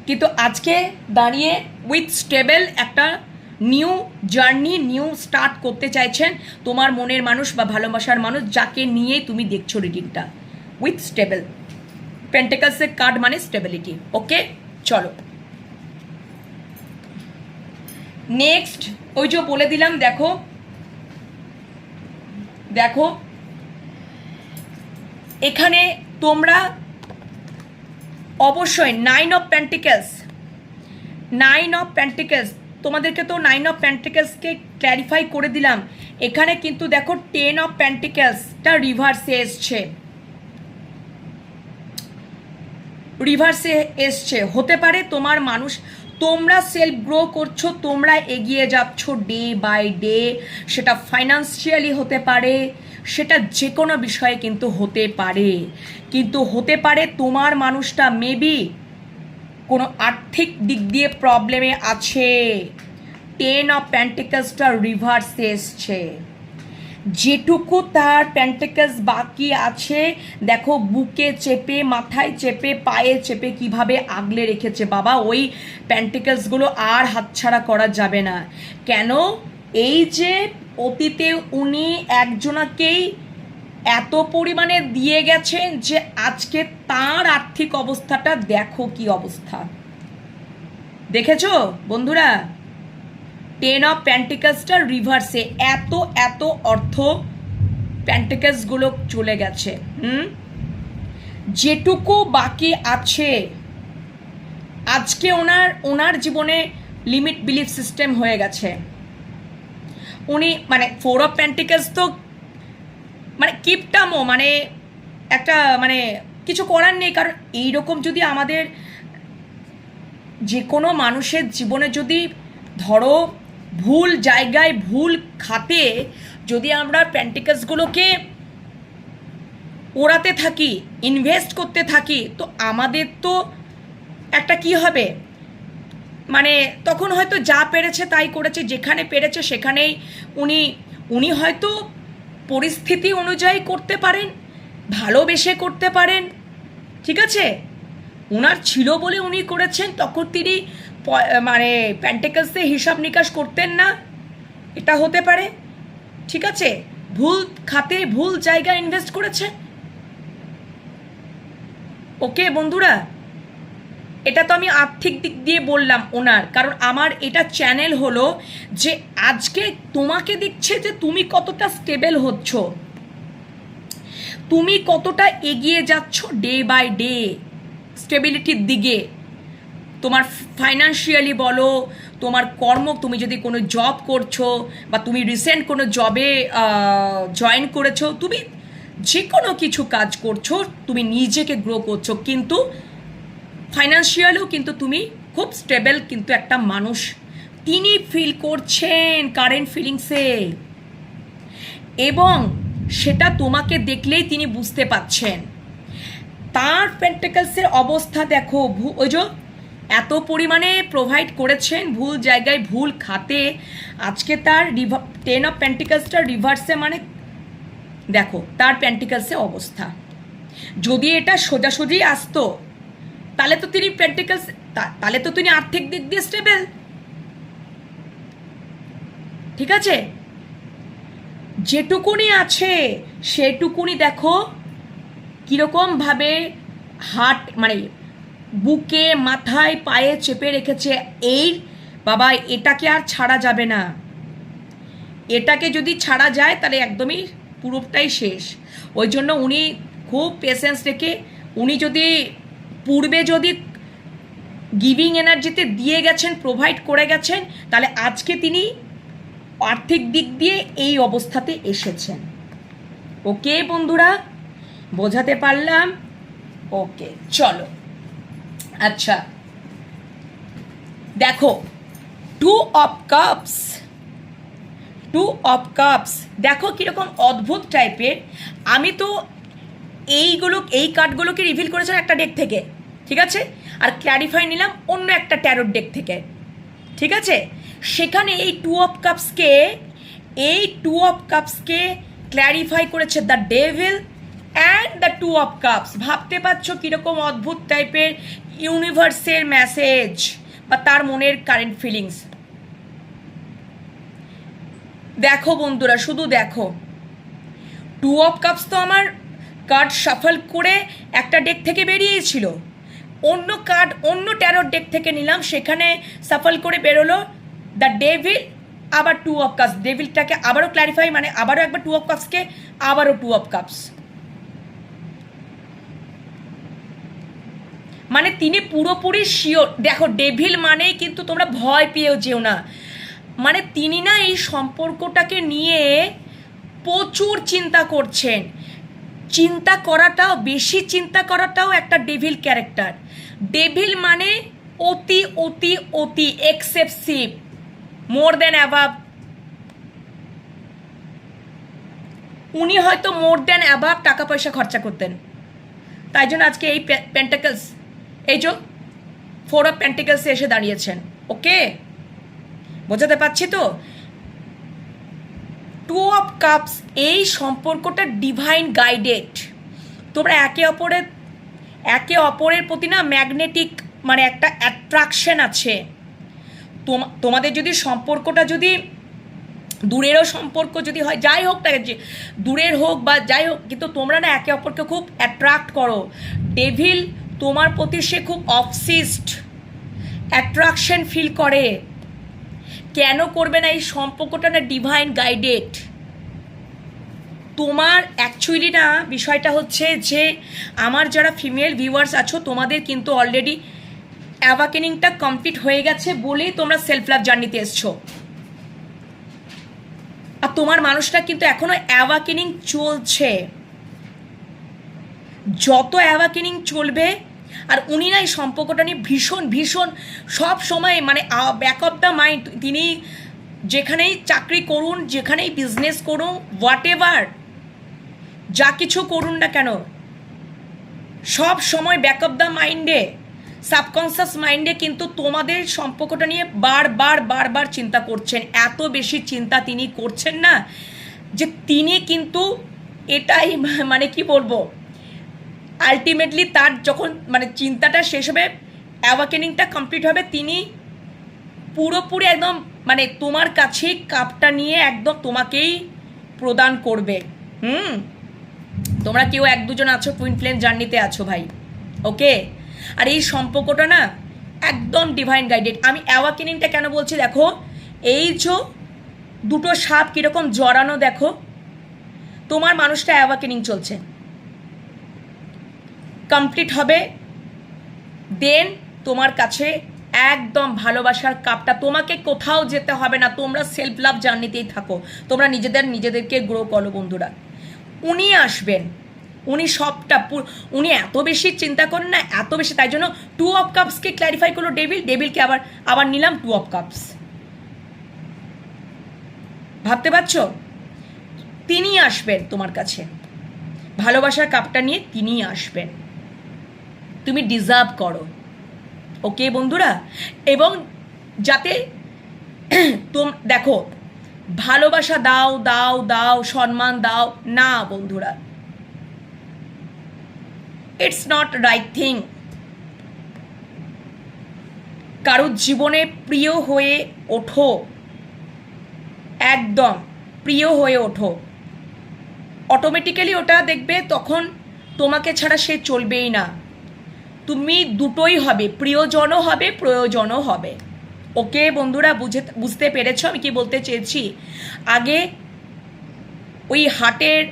কিন্তু আজকে দাঁড়িয়ে উইথ স্টেবল একটা নিউ জার্নি, নিউ স্টার্ট করতে চাইছেন তোমার মনের মানুষ বা ভালোবাসার মানুষ, যাকে নিয়ে তুমি দেখছো রিডিংটা, উইথ স্টেবল। পেন্টিকলসের কার্ড মানে স্টেবিলিটি। ওকে, চলো নেক্সট। ওই যে বলে দিলাম, দেখো দেখো এখানে তোমরা অবশ্যই 9 অফ পেন্টিকলস, 9 অফ পেন্টিকলস, তোমাদেরকে তো 9 অফ পেন্টিকলসকে ক্ল্যারিফাই করে দিলাম। এখানে কিন্তু দেখো 10 অফ পেন্টিকলসটা রিভার্সে এসছে, রিভার্সে এসছে। হতে পারে তোমার মানুষ, তোমরা সেলফ গ্রো করছো, তোমরা এগিয়ে যাচ্ছ ডে বাই ডে, সেটা ফাইন্যান্সিয়ালি হতে পারে, সেটা যে কোনো বিষয়ে কিন্তু হতে পারে। কিন্তু হতে পারে তোমার মানুষটা মেবি কোনো আর্থিক দিক দিয়ে প্রবলেমে আছে। 10 অফ পেন্টিকলসটা রিভার্সে এসছে। যেটুকু তার পেন্টিকলস বাকি আছে, দেখো বুকে চেপে, মাথায় চেপে, পায়ে চেপে কিভাবে আগলে রেখেছে বাবা। ওই পেন্টিকলসগুলো আর হাতছাড়া করা যাবে না। কেন? এই যে অতীতে উনি একজনাকেই এত পরিমাণে দিয়ে গেছেন যে আজকে তার আর্থিক অবস্থাটা দেখো কি অবস্থা। দেখেছো বন্ধুরা? 10 অফ পেন্টিকলসটা রিভার্সে, এত এত অর্থ পেন্টিকলসগুলো চলে গেছে। যেটুকু বাকি আছে আজকে ওনার জীবনে লিমিট বিলিফ সিস্টেম হয়ে গেছে। উনি মানে 4 অফ পেন্টিকলস তো মানে কিপটামো, মানে একটা মানে কিছু করার নেই। কারণ এইরকম যদি আমাদের যে কোনো মানুষের জীবনে যদি ধরো ভুল জায়গায় ভুল খাতে যদি আমরা পেন্টিকলসগুলোকে ওড়াতে থাকি, ইনভেস্ট করতে থাকি, তো আমাদের তো একটা কি হবে, মানে তখন হয়তো যা পেরেছে তাই করেছে, যেখানে পেরেছে সেখানেই উনি হয়তো পরিস্থিতি অনুযায়ী করতে পারেন, ভালোবেসে করতে পারেন, ঠিক আছে, ওনার ছিল বলে উনি করেছেন, তখন তিনি মানে পেন্টিকলসে হিসাব নিকাশ করতেন না, এটা হতে পারে, ঠিক আছে, ভুল খাতে ভুল জায়গায় ইনভেস্ট করেছে। ওকে বন্ধুরা, এটা তো আমি আর্থিক দিক দিয়ে বললাম ওনার, কারণ আমার এটা চ্যানেল হলো যে আজকে তোমাকে দেখছে যে তুমি কতটা স্টেবল হচ্ছ, তুমি কতটা এগিয়ে যাচ্ছ ডে বাই ডে স্টেবিলিটির দিকে। তোমার ফাইন্যান্সিয়ালি বলো, তোমার কর্ম, তুমি যদি কোনো জব করছো বা তুমি রিসেন্ট কোনো জবে জয়েন করেছো, তুমি যে কোনো কিছু কাজ করছো, তুমি নিজেকে গ্রো করছো, কিন্তু ফাইন্যান্সিয়ালিও কিন্তু তুমি খুব স্টেবল কিন্তু একটা মানুষ তিনি ফিল করছেন কারেন্ট ফিলিংসে, এবং সেটা তোমাকে দেখলেই তিনি বুঝতে পাচ্ছেন। তার পেন্টিকলসের অবস্থা দেখো, ওই যে এত পরিমাণে প্রোভাইড করেছেন ভুল জায়গায় ভুল খাতে, আজকে তার 10 অফ পেন্টিকলসটা রিভার্সে, মানে দেখো তার পেন্টিকলসের অবস্থা। যদি এটা সোজাসুজি আসতো তাহলে তো তিনি পেন্টিকলস, তাহলে তো তিনি আর্থিক দিক দিয়ে স্টেবল, ঠিক আছে, যেটুকুনি আছে সেটুকুনি দেখো কীরকমভাবে হার্ট মানে বুকে, মাথায়, পায়ে চেপে রেখেছে। এই বাবা এটাকে আর ছাড়া যাবে না, এটাকে যদি ছাড়া যায় তাহলে একদমই পুরোটাই শেষ। ওই জন্য উনি খুব পেশেন্স রেখে, উনি যদি পূর্বে যদি গিভিং এনার্জিতে দিয়ে গেছেন, প্রোভাইড করে গেছেন, তাহলে আজকে তিনি আর্থিক দিক দিয়ে এই অবস্থাতে এসেছেন। ওকে বন্ধুরা, বোঝাতে পারলাম? ওকে চলো। আচ্ছা দেখো 2 অফ কাপস, 2 অফ কাপস দেখো কীরকম অদ্ভুত টাইপের। আমি তো এই কার্ডগুলোকে রিভিল করেছিলাম একটা ডেক থেকে, ঠিক আছে, আর ক্ল্যারিফাই নিলাম অন্য একটা ট্যারোট ডেক থেকে, ঠিক আছে। সেখানে এই 2 অফ কাপসকে ক্ল্যারিফাই করেছে the devil and the 2 of cups. ভাবতে পারছো কীরকম অদ্ভুত টাইপের ইউনিভার্সের মেসেজ বা তার মনের কারেন্ট ফিলিংস। দেখো বন্ধুরা, শুধু দেখো, 2 অফ কাপস তো আমার কার্ড শাফল করে একটা ডেক থেকে বেরিয়েছিল, অন্য কার্ড অন্য ট্যারোর ডেক থেকে নিলাম, সেখানে শাফল করে বেরোলো দ্য ডেভিল, আবার 2 অফ কাপস। ডেভিলটাকে আবারও ক্ল্যারিফাই, মানে আবারও একবার 2 অফ কাপসকে আবারও 2 অফ কাপস, মানে তিনি পুরোপুরি শিওর। দেখো ডেভিল মানেই কিন্তু তোমরা ভয় পেয়েও যেও না, মানে তিনি না এই সম্পর্কটাকে নিয়ে প্রচুর চিন্তা করছেন। চিন্তা করাটাও, বেশি চিন্তা করাটাও একটা ডেভিল ক্যারেক্টার। ডেভিল মানে অতি অতি অতি এক্সেপসিভ, মোর দেন অ্যাবাভ। উনি হয়তো মোর দেন অ্যাবাভ টাকা পয়সা খরচা করতেন, তাই জন্য আজকে এই পেন্টাকলস, এই যে 4 অফ পেন্টাকলসে এসে দাঁড়িয়েছেন। ওকে, বোঝাতে পারছি তো? 2 অফ কাপস, এই সম্পর্কটা ডিভাইন গাইডেড। তোমরা একে অপরের প্রতি না ম্যাগনেটিক, মানে একটা অ্যাট্রাকশন আছে। তোমাদের যদি সম্পর্কটা যদি দূরেরও সম্পর্ক যদি হয়, যাই হোক না, যে দূরের হোক বা যাই হোক, কিন্তু তোমরা না একে অপরকে খুব অ্যাট্রাক্ট করো। ডেভিল তোমার প্রতি সে খুব অবসেসড, অ্যাট্রাকশন ফিল করে। কেন করবে না? এই সম্পর্কটা না ডিভাইন গাইডেড। তোমার অ্যাকচুয়ালি না বিষয়টা হচ্ছে যে আমার যারা ফিমেল ভিউয়ার্স আছো, তোমাদের কিন্তু অলরেডি অ্যাওয়াকেনিংটা কমপ্লিট হয়ে গেছে বলেই তোমরা সেলফ লাভ জার্নিতে এসছো। আর তোমার মানুষটা কিন্তু এখনো অ্যাওয়াকেনিং চলছে। যত অ্যাওয়াকেনিং চলবে, আর উনি না এই সম্পর্কটা নিয়ে ভীষণ ভীষণ সব সময়, মানে ব্যাক অফ দ্য মাইন্ড, তিনি যেখানেই চাকরি করুন, যেখানেই বিজনেস করুন, হোয়াট এভার যা কিছু করুন না কেন, সব সময় ব্যাক অফ দ্য মাইন্ডে, সাবকনসিয়াস মাইন্ডে কিন্তু তোমাদের সম্পর্কটা নিয়ে বারবার চিন্তা করছেন। এত বেশি চিন্তা তিনি করছেন না যে তিনি কিন্তু এটাই, মানে কি বলবো, আলটিমেটলি তার যখন মানে চিন্তাটা শেষ হবে, অ্যাওয়াকেনিংটা কমপ্লিট হবে, তিনি পুরোপুরি একদম মানে তোমার কাছে কাপটা নিয়ে একদম তোমাকেই প্রদান করবে। তোমরা কেউ 1-2 জন আছো, টুইন ফ্লেম জার্নিতে আছো ভাই। ওকে, আর এই সম্পর্কটা না একদম ডিভাইন গাইডেড। আমি অ্যাওয়াকেনিংটা কেন বলছি, দেখো এই যে 2টো সাপ কীরকম জড়ানো, দেখো তোমার মানুষটা অ্যাওয়াকেনিং চলছে, কমপ্লিট হবে, দেন তোমার কাছে একদম ভালোবাসার কাপটা, তোমাকে কোথাও যেতে হবে না, তোমরা সেলফ লাভ জার্নিতেই থাকো, তোমরা নিজেদেরকে গ্রো করো বন্ধুরা। উনি আসবেন, উনি সবটা, উনি এত বেশি চিন্তা করেন না, এত বেশি, তাই জন্য 2 অফ কাপসকে ক্ল্যারিফাই করলো ডেভিলকে আবার নিলাম 2 অফ কাপস। ভাবতে পারছো? তিনি আসবেন তোমার কাছে, ভালোবাসার কাপটা নিয়ে তিনি আসবেন, তুমি ডিজার্ভ করো। ওকে বন্ধুরা, এবং যাতে দেখো ভালোবাসা দাও দাও দাও, সম্মান দাও না বন্ধুরা, ইটস নট রাইট থিং। কারোর জীবনে প্রিয় হয়ে ওঠো, একদম প্রিয় হয়ে ওঠো, অটোমেটিক্যালি ওটা দেখবে তখন তোমাকে ছাড়া সে চলবেই না। তুমি দুটোই হবে, প্রিয়জনও হবে, প্রয়োজনও হবে। ওকে বন্ধুরা, বুঝতে পেরেছো আমি কি বলতে চেয়েছি? আগে ওই হার্টের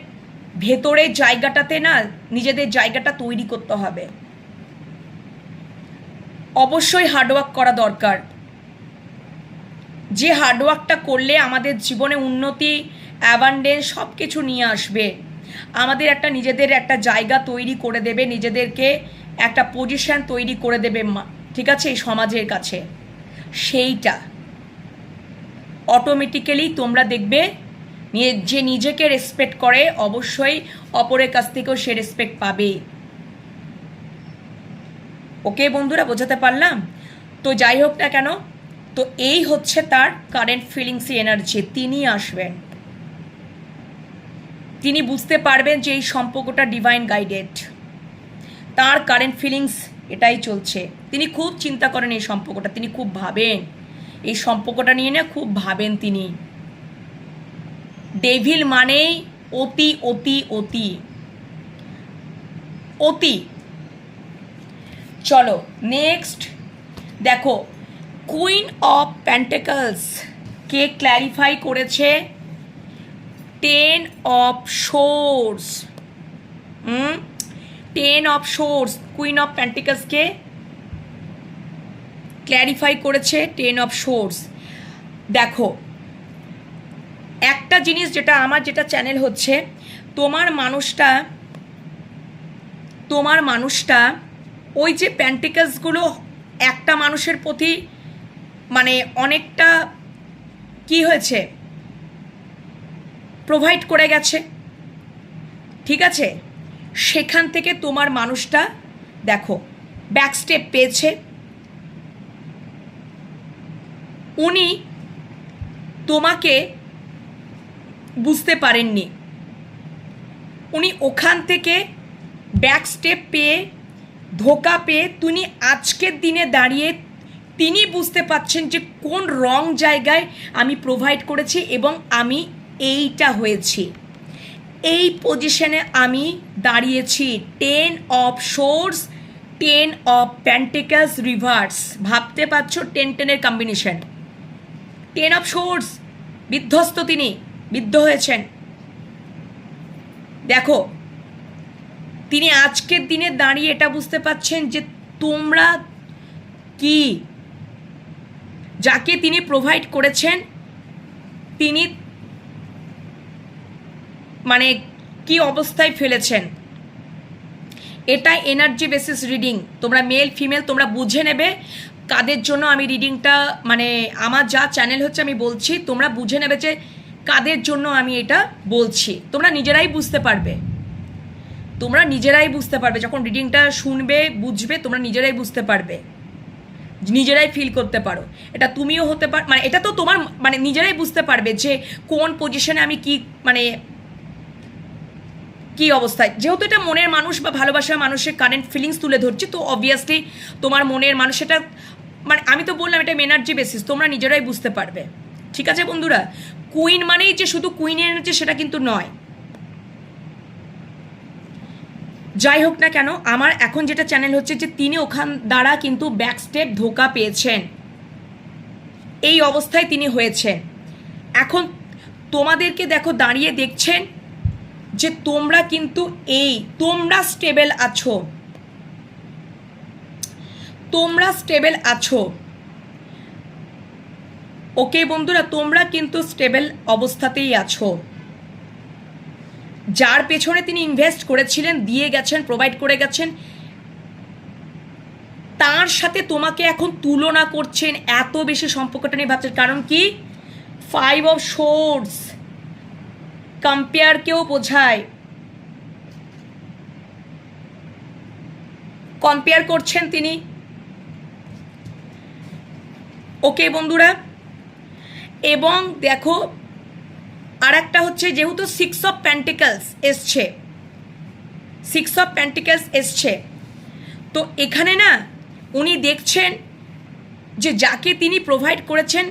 ভেতরের জায়গাটাতে না নিজেদের জায়গাটা তৈরি করতে হবে। অবশ্যই হার্ডওয়ার্ক করা দরকার, যে হার্ডওয়ার্কটা করলে আমাদের জীবনে উন্নতি, অ্যাবান্ডেন্স সব কিছু নিয়ে আসবে, আমাদের একটা নিজেদের একটা জায়গা তৈরি করে দেবে, নিজেদেরকে একটা পজিশন তৈরি করে দেবে, ঠিক আছে, এই সমাজের কাছে। সেইটা অটোমেটিক্যালি তোমরা দেখবে যে নিজেকে রেসপেক্ট করে, অবশ্যই অপরের কাছ থেকেও সে রেসপেক্ট পাবে। ওকে বন্ধুরা, বোঝাতে পারলাম তো? যাই হোক না কেন, তো এই হচ্ছে তার কারেন্ট ফিলিংস এনার্জি। তিনি আসবেন, তিনি বুঝতে পারবেন যে এই সম্পর্কটা ডিভাইন গাইডেড, তার কারেন্ট ফিলিংস এটাই চলছে। তিনি খুব চিন্তা করেন এই সম্পর্কটা, তিনি খুব ভাবেন এই সম্পর্কটা নিয়ে, না খুব ভাবেন তিনি। ডেভিল মানেই অতি অতি অতি অতি। চলো নেক্সট দেখো, কুইন অফ পেন্টাকলস কে ক্ল্যারিফাই করেছে 10 of swords. 10 of swords queen of পেন্টাকলসকে ক্ল্যারিফাই করেছে 10 অফ সোর্স। দেখো একটা জিনিস, যেটা আমার যেটা চ্যানেল হচ্ছে, তোমার মানুষটা ওই যে পেন্টিকলসগুলো একটা মানুষের প্রতি মানে অনেকটা কি হয়েছে, প্রোভাইড করে গেছে, ঠিক আছে? সেখান থেকে তোমার মানুষটা দেখো ব্যাকস্টেপ পেয়েছে। উনি তোমাকে বুঝতে পারেননি, উনি ওখান থেকে ব্যাকস্টেপ পেয়ে ধোকা পেয়ে তিনি আজকের দিনে দাঁড়িয়ে তিনি বুঝতে পারছেন যে কোন রং জায়গায় আমি প্রোভাইড করেছি এবং আমি এইটা হয়েছি, এই পজিশনে আমি দাঁড়িয়েছি। 10 of swords 10 of pentacles reversed, ভাবতে পারছো 10-10-এর কম্বিনেশন। 10 অফ সোর্স বিধ্বস্ত, তিনি বিদ্ধ হয়েছেন। দেখো তিনি আজকের দিনে দাঁড়িয়ে এটা বুঝতে পারছেন যে তোমরা কি, যাকে তিনি প্রোভাইড করেছেন তিনি মানে কি অবস্থায় ফেলেছেন। এটা এনার্জি বেসিস রিডিং, তোমরা মেল ফিমেল তোমরা বুঝে নেবে কাদের জন্য আমি রিডিংটা, মানে আমার যা চ্যানেল হচ্ছে আমি বলছি, তোমরা বুঝে নেবে যে কাদের জন্য আমি এটা বলছি। তোমরা নিজেরাই বুঝতে পারবে, তোমরা নিজেরাই বুঝতে পারবে যখন রিডিংটা শুনবে বুঝবে, তোমরা নিজেরাই বুঝতে পারবে, নিজেরাই ফিল করতে পারো। এটা তুমিও হতে পার, মানে এটা তো তোমার মানে নিজেরাই বুঝতে পারবে যে কোন পজিশনে আমি কি মানে কি অবস্থায়। যেহেতু এটা মনের মানুষ বা ভালোবাসার মানুষের কারেন্ট ফিলিংস তুলে ধরছি, তো অবভিয়াসলি তোমার মনের মানুষ, এটা মানে আমি তো বললাম এটা এনার্জি বেসিস, তোমরা নিজেরাই বুঝতে পারবে, ঠিক আছে বন্ধুরা? কুইন মানেই যে শুধু কুইনের এনার্জি সেটা কিন্তু নয়। যাই হোক না কেন, আমার এখন যেটা চ্যানেল হচ্ছে যে তিনি ওখান দ্বারা কিন্তু ব্যাকস্টেপ ধোকা পেয়েছেন, এই অবস্থায় তিনি হয়েছেন। এখন তোমাদেরকে দেখো দাঁড়িয়ে দেখছেন যে তোমরা কিন্তু তোমরা স্টেবল আছো, তোমরা স্টেবল আছো। ওকে বন্ধুরা, তোমরা কিন্তু স্টেবল অবস্থাতেই আছো। যার পেছনে তিনি ইনভেস্ট করেছিলেন, দিয়ে গেছেন, প্রোভাইড করে গেছেন, তার সাথে তোমাকে এখন তুলনা করছেন, এত বেশি সম্পর্কটা নিয়ে ভাবছেন। কারণ কি, 5 অফ সোর্স কম্পেয়ারকেও বোঝায়, কম্পেয়ার করছেন তিনি। ওকে বন্ধুরা, এবং দেখো আর একটা হচ্ছে, যেহেতু 6 অফ পেন্টিকলস এসছে, 6 অফ পেন্টিকলস এসছে, তো এখানে না উনি দেখছেন যে যাকে তিনি প্রোভাইড করেছেন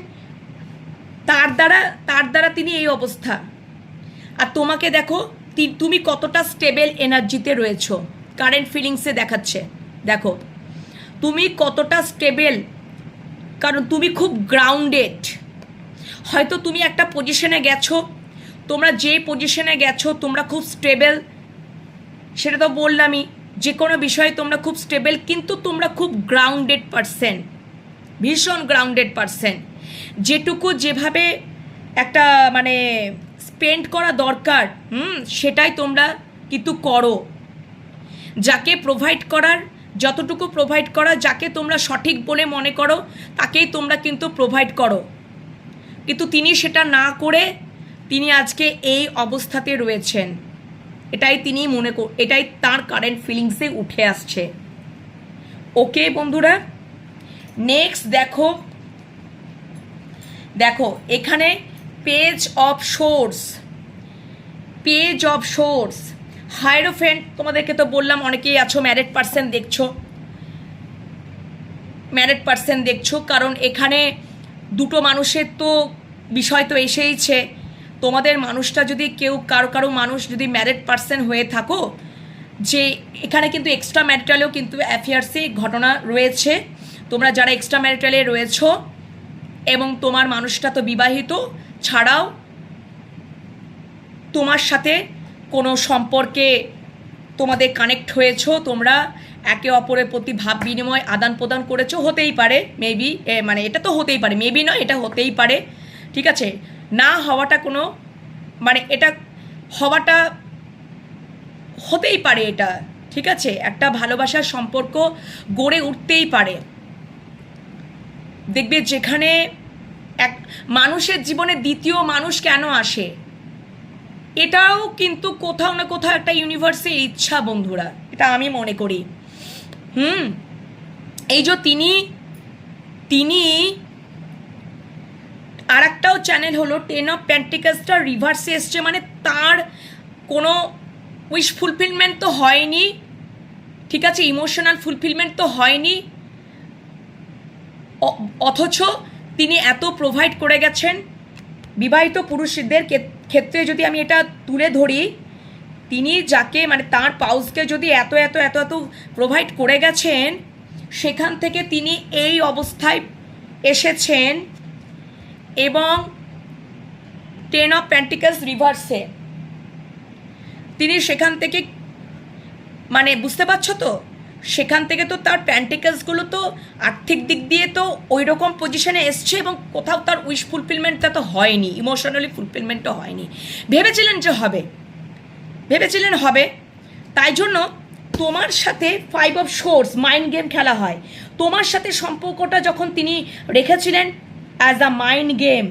তার দ্বারা তিনি এই অবস্থা। আর তোমাকে দেখো তুমি কতটা স্টেবল এনার্জিতে রয়েছো, কারেন্ট ফিলিংসে দেখাচ্ছে। দেখো তুমি কতটা স্টেবল, কারণ তুমি খুব গ্রাউন্ডেড। হয়তো তুমি একটা পজিশনে গেছো, তোমরা যে পজিশনে গেছো তোমরা খুব স্টেবল, সেটা তো বললামই, যে কোনো বিষয়ে তোমরা খুব স্টেবল, কিন্তু তোমরা খুব গ্রাউন্ডেড পারসন, ভীষণ গ্রাউন্ডেড পারসন। যেটুকু যেভাবে একটা মানে স্পেন্ড করা দরকার সেটাই তোমরা কিন্তু করো। যাকে প্রোভাইড করার, যতটুকু প্রোভাইড করা, যাকে তোমরা সঠিক বলে মনে করো তাকেই তোমরা কিন্তু প্রোভাইড করো। কিন্তু তিনি সেটা না করে তিনি আজকে এই অবস্থাতে রয়েছেন, এটাই তিনি এটাই তার কারেন্ট ফিলিংসে উঠে আসছে। ওকে বন্ধুরা, নেক্সট দেখো, দেখো এখানে page of swords, page of source, hierophant. তোমাদেরকে তো বললাম অনেকেই আছো ম্যারিড পার্সন দেখছো, ম্যারিড পার্সন দেখছো, কারণ এখানে দুটো মানুষের তো বিষয় তো এসেইছে। তোমাদের মানুষটা যদি কারো মানুষ যদি ম্যারিড পার্সন হয়ে থাকো, যে এখানে কিন্তু এক্সট্রা ম্যারিটালেও কিন্তু অ্যাফেয়ার্সে ঘটনা রয়েছে। তোমরা যারা এক্সট্রা ম্যারিটালে রয়েছো এবং তোমার মানুষটা তো বিবাহিত ছাড়াও তোমার সাথে কোনো সম্পর্কে তোমাদের কানেক্ট হয়েছো, তোমরা একে অপরের প্রতি ভাব বিনিময় আদান প্রদান করেছো, হতেই পারে মেবি, মানে এটা তো হতেই পারে, মেবি নয়, এটা হতেই পারে, ঠিক আছে। না হওয়াটা কোনো মানে এটা হওয়াটা হতেই পারে, এটা ঠিক আছে। একটা ভালোবাসার সম্পর্ক গড়ে উঠতেই পারে। দেখবে যেখানে এক মানুষের জীবনে দ্বিতীয় মানুষ কেন আসে, এটাও কিন্তু কোথাও না কোথাও একটা ইউনিভার্সের ইচ্ছা বন্ধুরা, এটা আমি মনে করি। এই যে তিনি আর একটাও চ্যানেল হলো 10 অফ পেন্টিকলসটা রিভার্সে এসছে, মানে তার কোনো উইশ ফুলফিলমেন্ট তো হয়নি, ঠিক আছে, ইমোশনাল ফুলফিলমেন্ট তো হয়নি, অথচ তিনি এত প্রোভাইড করে গেছেন। বিবাহিত পুরুষদের ক্ষেত্রে যদি আমি এটা তুলে ধরি, তিনি যাকে মানে তার পাউসকে যদি এত এত এত এত প্রোভাইড করে গেছেন, সেখান থেকে তিনি এই অবস্থায় এসেছেন। এবং 10 অফ পেন্টিকলস রিভার্সে তিনি সেখান থেকে মানে বুঝতে পারছো তো, সেখান থেকে তো তার পেন্টিকলসগুলো তো আর্থিক দিক দিয়ে তো ওই রকম পজিশনে এসছে এবং কোথাও তার উইশ ফুলফিলমেন্টটা তো হয়নি, ইমোশনালি ফুলফিলমেন্টও হয়নি। ভেবেছিলেন হবে, তাই জন্য তোমার সাথে 5 অফ সোর্স মাইন্ড গেম খেলা হয়। তোমার সাথে সম্পর্কটা যখন তিনি রেখেছিলেন as a mind game,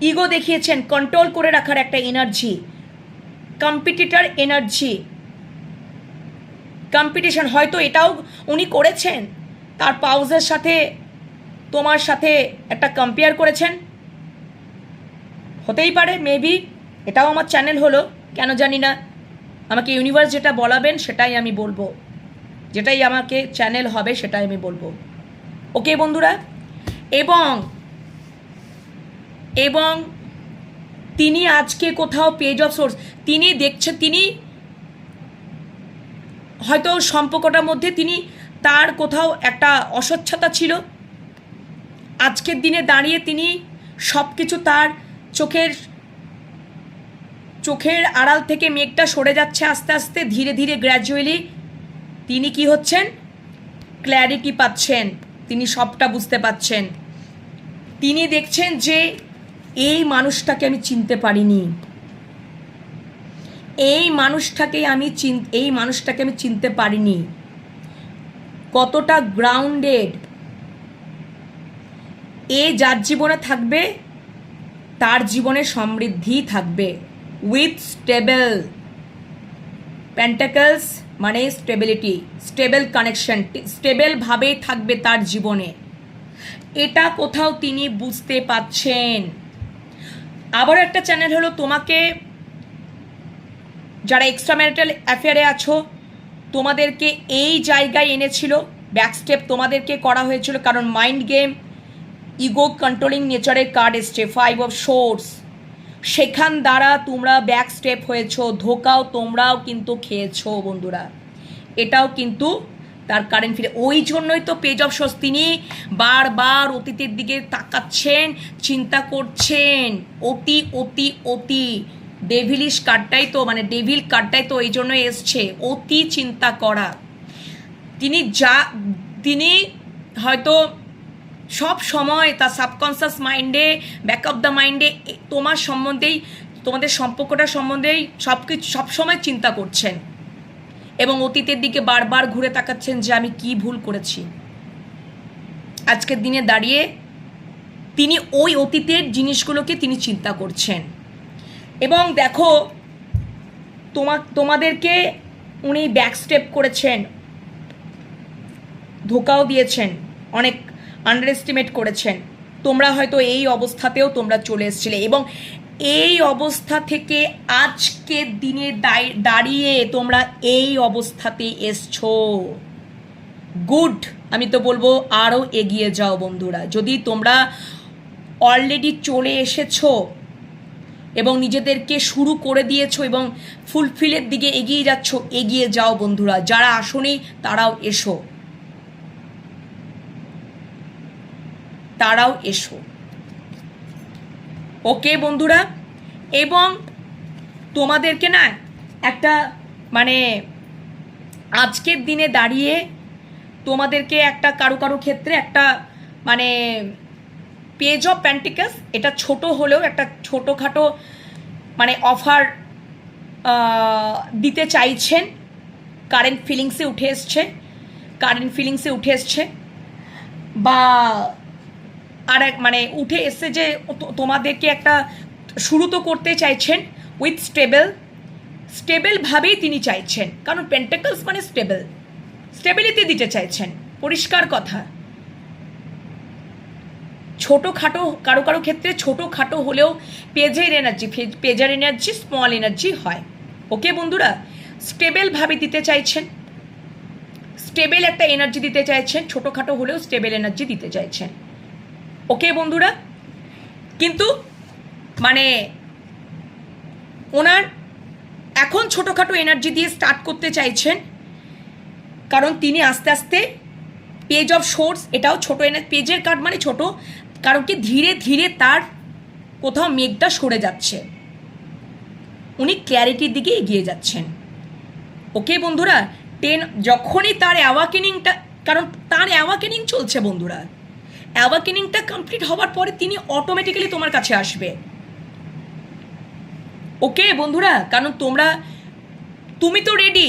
ego দেখিয়েছেন, কন্ট্রোল করে রাখার একটা এনার্জি, কম্পিটিটর এনার্জি, কম্পিটিশন, হয়তো এটাও উনি করেছেন তার পাউজের সাথে, তোমার সাথে একটা কম্পেয়ার করেছেন, হতেই পারে মেবি। এটাও আমার চ্যানেল হলো, কেন জানি না, আমাকে ইউনিভার্স যেটা বলাবেন সেটাই আমি বলবো, যেটাই আমাকে চ্যানেল হবে সেটাই আমি বলবো, ওকে বন্ধুরা। এবং তিনি আজকে কোথাও পেজ অফ সোর্স তিনি হয়তো সম্পর্কটার মধ্যে তার কোথাও একটা অস্বচ্ছতা ছিল। আজকের দিনে দাঁড়িয়ে তিনি সব কিছু তার চোখের আড়াল থেকে মেঘটা সরে যাচ্ছে আস্তে আস্তে, ধীরে ধীরে গ্র্যাজুয়ালি তিনি কি হচ্ছেন, ক্ল্যারিটি পাচ্ছেন, তিনি সবটা বুঝতে পাচ্ছেন। তিনি দেখছেন যে এই মানুষটাকে আমি চিনতে পারিনি, এই মানুষটাকে আমি চিনতে পারিনি, কতটা গ্রাউন্ডেড। যার জীবনে থাকবে তার জীবনে সমৃদ্ধি থাকবে, উইথ স্টেবল পেন্টাকলস মানে স্টেবিলিটি, স্টেবল কানেকশন, স্টেবলভাবেই থাকবে তার জীবনে, এটা কোথাও তিনি বুঝতে পাচ্ছেন। আবার একটা চ্যানেল হলো তোমাকে যারা এক্সট্রা ম্যারিটাল অ্যাফেয়ারে আছো, তোমাদেরকে এই জায়গায় এনেছিল, ব্যাকস্টেপ তোমাদেরকে করা হয়েছিল, কারণ মাইন্ড গেম, ইগো কন্ট্রোলিং নেচারের কার্ড এসছে 5 অফ সোর্স, সেখান দ্বারা তোমরা ব্যাকস্টেপ হয়েছো, ধোকাও তোমরাও কিন্তু খেয়েছো বন্ধুরা, এটাও কিন্তু তার কারেন্ট ফিরে। ওই জন্যই তো পেজ অফ সোর্স তিনি বারবার অতীতের দিকে তাকাচ্ছেন, চিন্তা করছেন, অতি ডেভিলিশ কার্ডটাই তো মানে ডেভিল কার্ডটাই তো এই জন্য এসছে, অতি চিন্তা করা। তিনি হয়তো সব সময় তার সাবকনসিয়াস মাইন্ডে, ব্যাক অফ দ্য মাইন্ডে তোমার সম্বন্ধেই, তোমাদের সম্পর্কটা সম্বন্ধেই সবসময় চিন্তা করছেন এবং অতীতের দিকে বারবার ঘুরে তাকাচ্ছেন যে আমি কি ভুল করেছি। আজকের দিনে দাঁড়িয়ে তিনি ওই অতীতের জিনিসগুলোকে তিনি চিন্তা করছেন। এবং দেখো তোমাদেরকে উনি ব্যাকস্টেপ করেছেন, ধোকাও দিয়েছেন, অনেক আন্ডার এস্টিমেট করেছেন। তোমরা হয়তো এই অবস্থাতেও তোমরা চলে এসেছিলে এবং এই অবস্থা থেকে আজকের দিনে দাঁড়িয়ে তোমরা এই অবস্থাতেই এসছো। গুড, আমি তো বলবো আরও এগিয়ে যাও বন্ধুরা। যদি তোমরা অলরেডি চলে এসেছো, এবং নিজেদেরকে শুরু করে দিয়েছো এবং ফুলফিলের দিকে এগিয়ে যাচ্ছ। এগিয়ে যাও বন্ধুরা, যারা আসোনি তারাও এসো, তারাও এসো। ওকে বন্ধুরা, এবং তোমাদেরকে না একটা মানে আজকের দিনে দাঁড়িয়ে তোমাদেরকে একটা কারো কারো ক্ষেত্রে একটা মানে পেজ অফ পেন্টিকালস, এটা ছোট হলেও একটা ছোটোখাটো মানে অফার দিতে চাইছেন। কারেন্ট ফিলিংসে উঠে এসছে বা আর এক মানে উঠে এসছে যে তোমাদেরকে একটা শুরু তো করতে চাইছেন উইথ স্টেবলভাবেই তিনি চাইছেন, কারণ পেন্টাকলস মানে স্টেবিলিটি দিতে চাইছেন, পরিষ্কার কথা। ছোটোখাটো কারো কারো ক্ষেত্রে ছোটোখাটো হলেও পেজের এনার্জি স্মল এনার্জি হয়। ওকে বন্ধুরা, স্টেবলভাবে দিতে চাইছেন, স্টেবল একটা এনার্জি দিতে চাইছেন, ছোটোখাটো হলেও স্টেবল এনার্জি দিতে চাইছেন। ওকে বন্ধুরা, কিন্তু মানে ওনার এখন ছোটোখাটো এনার্জি দিয়ে স্টার্ট করতে চাইছেন, কারণ তিনি আস্তে আস্তে পেজ অফ সোর্স, এটাও ছোটো পেজের কার্ড মানে ছোটো, কারণ কি ধীরে ধীরে তার কোথাও মেঘটা সরে যাচ্ছে, উনি ক্ল্যারিটির দিকে এগিয়ে যাচ্ছেন। ওকে বন্ধুরা, যখনই তার অ্যাওয়াকেনিংটা, কারণ তার অ্যাওয়াকেনিং চলছে বন্ধুরা, অ্যাওয়াকেনিংটা কমপ্লিট হওয়ার পরে তিনি অটোমেটিক্যালি তোমার কাছে আসবে। ওকে বন্ধুরা, কারণ তুমি তো রেডি,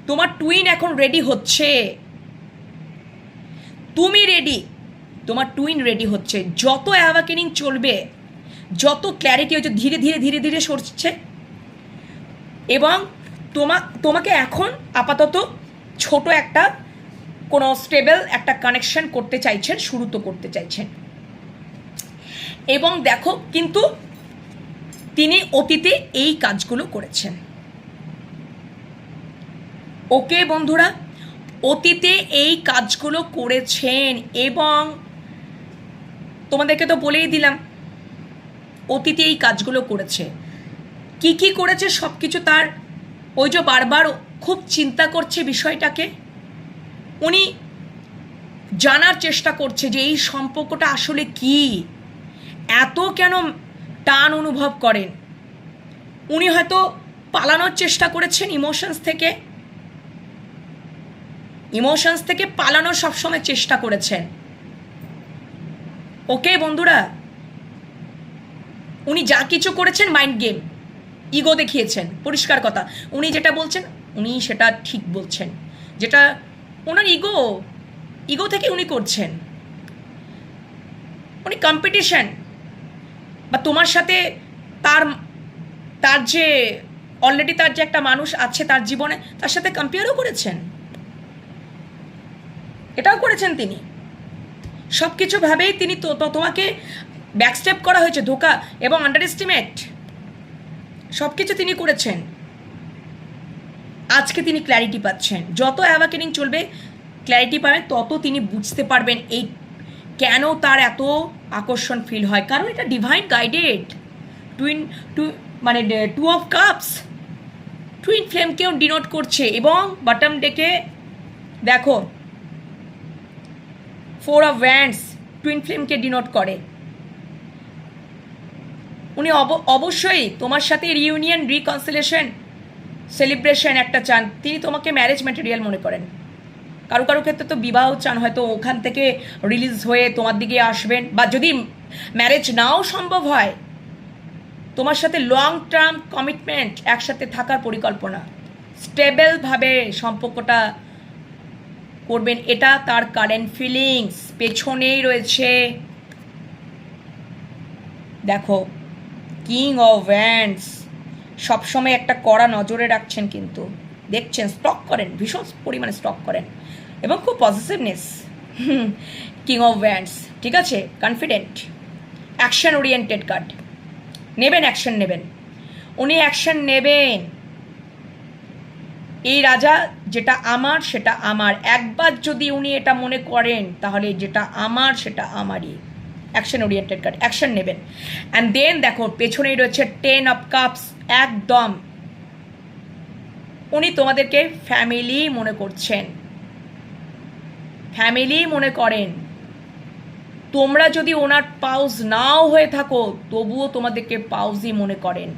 তোমার টুইন এখন রেডি হচ্ছে, তুমি রেডি, তোমার টুইন রেডি হচ্ছে। যত অ্যাওয়াকেনিং চলবে, যত ক্ল্যারিটি হচ্ছে, ধীরে ধীরে ধীরে ধীরে সরছে, এবং তোমাকে এখন আপাতত ছোট একটা কোনো স্টেবল একটা কানেকশন করতে চাইছেন, শুরু তো করতে চাইছেন। এবং দেখো, কিন্তু তিনি অতীতে এই কাজগুলো করেছেন। ওকে বন্ধুরা, অতীতে এই কাজগুলো করেছেন, এবং তোমাদেরকে তো বলেই দিলাম অতীতে এই কাজগুলো করেছে। কি কি করেছে সব কিছু তার, ওই যে বারবার খুব চিন্তা করছে বিষয়টাকে, উনি জানার চেষ্টা করছে যে এই সম্পর্কটা আসলে কি, এত কেন টান অনুভব করেন। উনি হয়তো পালানোর চেষ্টা করেছেন ইমোশনস থেকে পালানোর সবসময় চেষ্টা করেছেন। ওকে বন্ধুরা, উনি যা কিছু করেছেন মাইন্ড গেম, ইগো দেখিয়েছেন, পরিষ্কার কথা। উনি যেটা বলছেন উনি সেটা ঠিক বলছেন, যেটা ওনার ইগো থেকে উনি করছেন। উনি কম্পিটিশন বা তোমার সাথে তার যে অলরেডি তার যে একটা মানুষ আছে তার জীবনে, তার সাথে কম্পেয়ারও করেছেন, এটাও করেছেন তিনি। সব কিছু ভাবেই তিনি তোমাকে ব্যাকস্টেপ করা হয়েছে, ধোকা এবং আন্ডার এস্টিমেট, সব কিছু তিনি করেছেন। আজকে তিনি ক্ল্যারিটি পাচ্ছেন, যত অ্যাওয়াকেনিং চলবে ক্ল্যারিটি পাবেন, তত তিনি বুঝতে পারবেন এই কেন তার এত আকর্ষণ ফিল হয়, কারণ এটা divine guided. Two of cups twin ফ্লেমকেও ডিনোট করছে, এবং বটম ডেকে দেখো 4 অফ ওয়ান্ডস টুইন ফ্লেমকে ডিনোট করে। উনি অবশ্যই তোমার সাথে রিইউনিয়ন, রিকনসিলেশন, সেলিব্রেশন একটা চান। তিনি তোমাকে ম্যারেজ ম্যাটেরিয়াল মনে করেন। কারো কারো ক্ষেত্রে তো বিবাহ চান, হয়তো ওখান থেকে রিলিজ হয়ে তোমার দিকে আসবেন, বা যদি ম্যারেজ নাও সম্ভব হয়, তোমার সাথে লং টার্ম কমিটমেন্ট, একসাথে থাকার পরিকল্পনা, স্টেবলভাবে সম্পর্কটা করবেন, এটা তার কারেন্ট ফিলিংস। পেছনেই রয়েছে দেখো কিং অফ ওয়ান্ডস, সবসময় একটা কড়া নজরে রাখছেন, কিন্তু দেখছেন স্টক করেন, ভীষণ পরিমাণে স্টক করেন, এবং খুব পজিটিভনেস। কিং অফ ওয়ান্ডস, ঠিক আছে, confident, action oriented card. Action নেবেন, উনি অ্যাকশন নেবেন। এই রাজা, যেটা আমার সেটা আমার, একবার যদি উনি এটা মনে করেন, তাহলে যেটা আমার সেটা আমারই, অ্যাকশন ওরিয়েন্টেড কার্ড, অ্যাকশন নেবেন। অ্যান্ড দেন দেখো পেছনেই রয়েছে 10 অফ কাপস, একদম উনি তোমাদেরকে ফ্যামিলি মনে করছেন, ফ্যামিলি মনে করেন। তোমরা যদি ওনার পাউজ নাও হয়ে থাকো তবুও তোমাদেরকে পাউজই মনে করেন।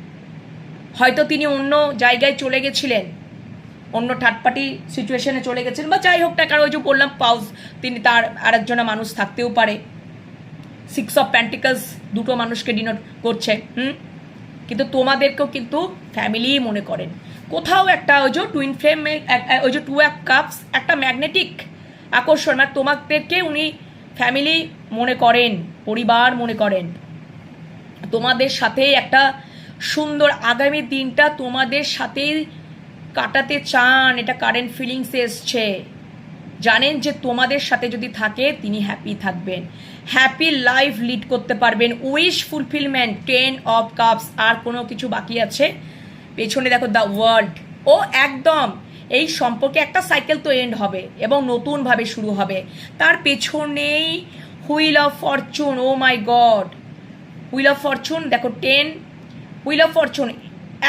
হয়তো তিনি অন্য জায়গায় চলে গেছিলেন, অন্য থার্ড পার্টি সিচুয়েশনে চলে গেছেন, বা যাই হোক টাকার ওই যে বললাম পাউজ, তিনি তার আরেকজনা মানুষ থাকতেও পারে। 6 অফ প্যান্টিকলস দুটো মানুষকে ডিনোট করছে। কিন্তু তোমাদেরকেও কিন্তু ফ্যামিলি মনে করেন। কোথাও একটা ওই যে টুইন ফ্লেম, ওই যে 2 অফ কাপস, একটা ম্যাগনেটিক আকর্ষণ, মানে তোমাদেরকে উনি ফ্যামিলি মনে করেন, পরিবার মনে করেন। তোমাদের সাথে একটা সুন্দর আগামী দিনটা তোমাদের সাথেই কাটাতে চান, এটা কারেন্ট ফিলিংসে এসছে। জানেন যে তোমাদের সাথে যদি থাকে তিনি হ্যাপি থাকবেন, হ্যাপি লাইফ লিড করতে পারবেন, উইশ ফুলফিলমেন্ট, 10 অফ কাপস। আর কোনো কিছু বাকি আছে? পেছনে দেখো দ্য ওয়ার্ল্ড। ও একদম এই সম্পর্কে একটা সাইকেল তো এন্ড হবে এবং নতুনভাবে শুরু হবে। তার পেছনেই wheel of fortune. Oh my god, wheel of fortune দেখো 10, হুইল অফ ফরচুন।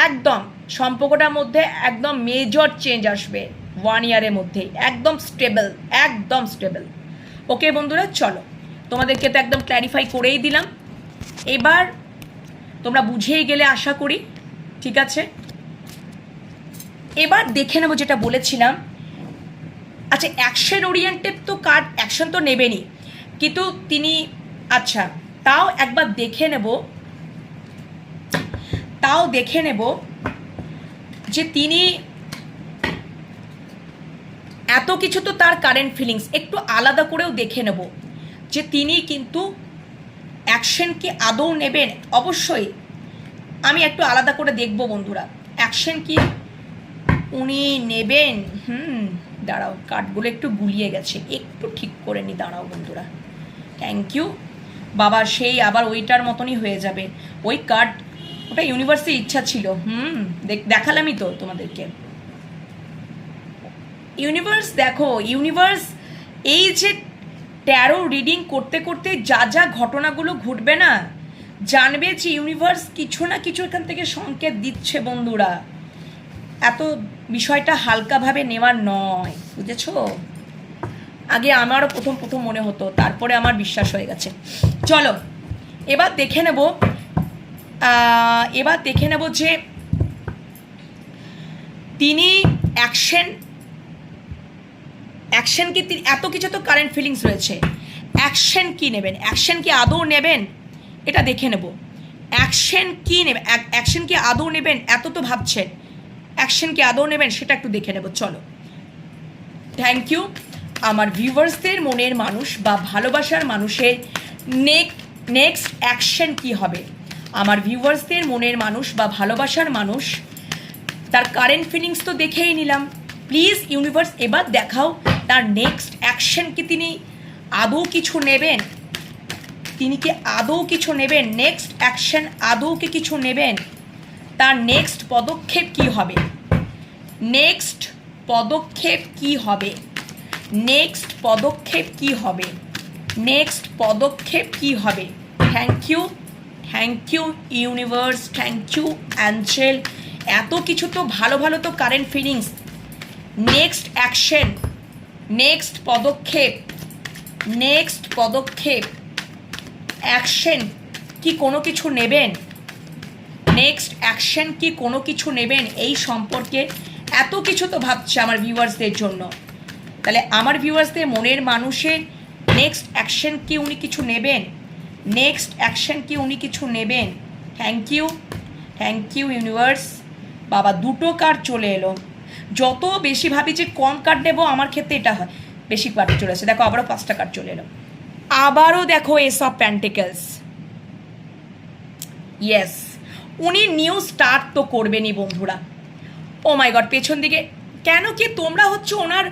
একদম সম্পর্কটার মধ্যে একদম মেজর চেঞ্জ আসবে 1 ইয়ারের মধ্যেই, একদম স্টেবল, একদম স্টেবল। ওকে বন্ধুরা, চলো তোমাদেরকে তো একদম ক্ল্যারিফাই করেই দিলাম, এবার তোমরা বুঝেই গেলে আশা করি। ঠিক আছে, এবার দেখে নেবো যেটা বলেছিলাম। আচ্ছা, অ্যাকশন ওরিয়েন্টেড তো কার্ড, অ্যাকশন তো নেবেনই, কিন্তু তিনি আচ্ছা তাও একবার দেখে নেব, তাও দেখে নেব যে তিনি এত কিছু তো তার কারেন্ট ফিলিংস একটু আলাদা করেও দেখে নেব যে তিনি কিন্তু অ্যাকশন কি আদৌ নেবেন। অবশ্যই আমি একটু আলাদা করে দেখব বন্ধুরা, অ্যাকশন কি উনি নেবেন। দাঁড়াও, কার্ডগুলো একটু গুলিয়ে গেছে, একটু ঠিক করে নি, দাঁড়াও বন্ধুরা। থ্যাংক ইউ বাবা, সেই আবার ওইটার মতনই হয়ে যাবে ওই কার্ড, ওটা ইউনিভার্সের ইচ্ছা ছিল। দেখালামই তো তোমাদেরকে। ইউনিভার্স দেখো, ইউনিভার্স এই যে ট্যারো রিডিং করতে করতে যা যা ঘটনাগুলো ঘটবে না, জানবে যে ইউনিভার্স কিছু না কিছু এখান থেকে সংকেত দিচ্ছে বন্ধুরা। এত বিষয়টা হালকাভাবে নেওয়ার নয়, বুঝেছ? আগে আমারও প্রথম মনে হতো, তারপরে আমার বিশ্বাস হয়ে গেছে। চলো এবার দেখে নেব যে তিনি অ্যাকশন কি, এত কিছু তো কারেন্ট ফিলিংস রয়েছে, অ্যাকশন কি নেবেন, অ্যাকশন কি আদৌ নেবেন এটা দেখে নেব। অ্যাকশন কি নেবেন, অ্যাকশন কি আদৌ নেবেন, এত তো ভাবছেন, অ্যাকশন কি আদৌ নেবেন সেটা একটু দেখে নেব। চলো, থ্যাংক ইউ। আমার ভিউয়ার্সদের মনের মানুষ বা ভালোবাসার মানুষের নেক্সট অ্যাকশন কি হবে? আমার ভিউয়ার্সদের মনের মানুষ বা ভালোবাসার মানুষ তার কারেন্ট ফিলিংস তো দেখেই নিলাম। প্লিজ ইউনিভার্স এবার দেখাও তার নেক্সট অ্যাকশন কি, তিনি আদৌ কিছু নেবেন, তিনি কি আদৌ কিছু নেবেন, নেক্সট অ্যাকশন আদৌ কি কিছু নেবেন, তার নেক্সট পদক্ষেপ কি হবে, নেক্সট পদক্ষেপ কি হবে, নেক্সট পদক্ষেপ কি হবে, নেক্সট পদক্ষেপ কি হবে। Thank you universe, thank you angel. এত কিছু তো ভালো ভালো তো current feelings, next action, next পদক্ষেপ, নেক্সট পদক্ষেপ, অ্যাকশন কি কোনো কিছু নেবেন, নেক্সট অ্যাকশন কি কোনো কিছু নেবেন এই সম্পর্কে। এত কিছু তো ভাবছে আমার ভিউয়ার্সদের জন্য, তাহলে আমার ভিউয়ার্সদের মনের মানুষের নেক্সট অ্যাকশন কি উনি কিছু নেবেন, নেক্সট অ্যাকশন কি উনি কিছু নেবেন। Thank you universe. বাবা, 2টো কার্ড চলে এলো। যত বেশি ভাবি যে কম কার্ড নেবো, আমার ক্ষেত্রে এটা হয়, বেশি কার্ড চলে আসে। দেখো আবারও 5টা কার্ড চলে এলো, আবারও দেখো এস অফ প্যান্টিকলস। ইয়েস, উনি নিউ স্টার্ট তো করবেনই বন্ধুরা। ও মাই গড, পেছন দিকে কেন কি তোমরা হচ্ছে ওনার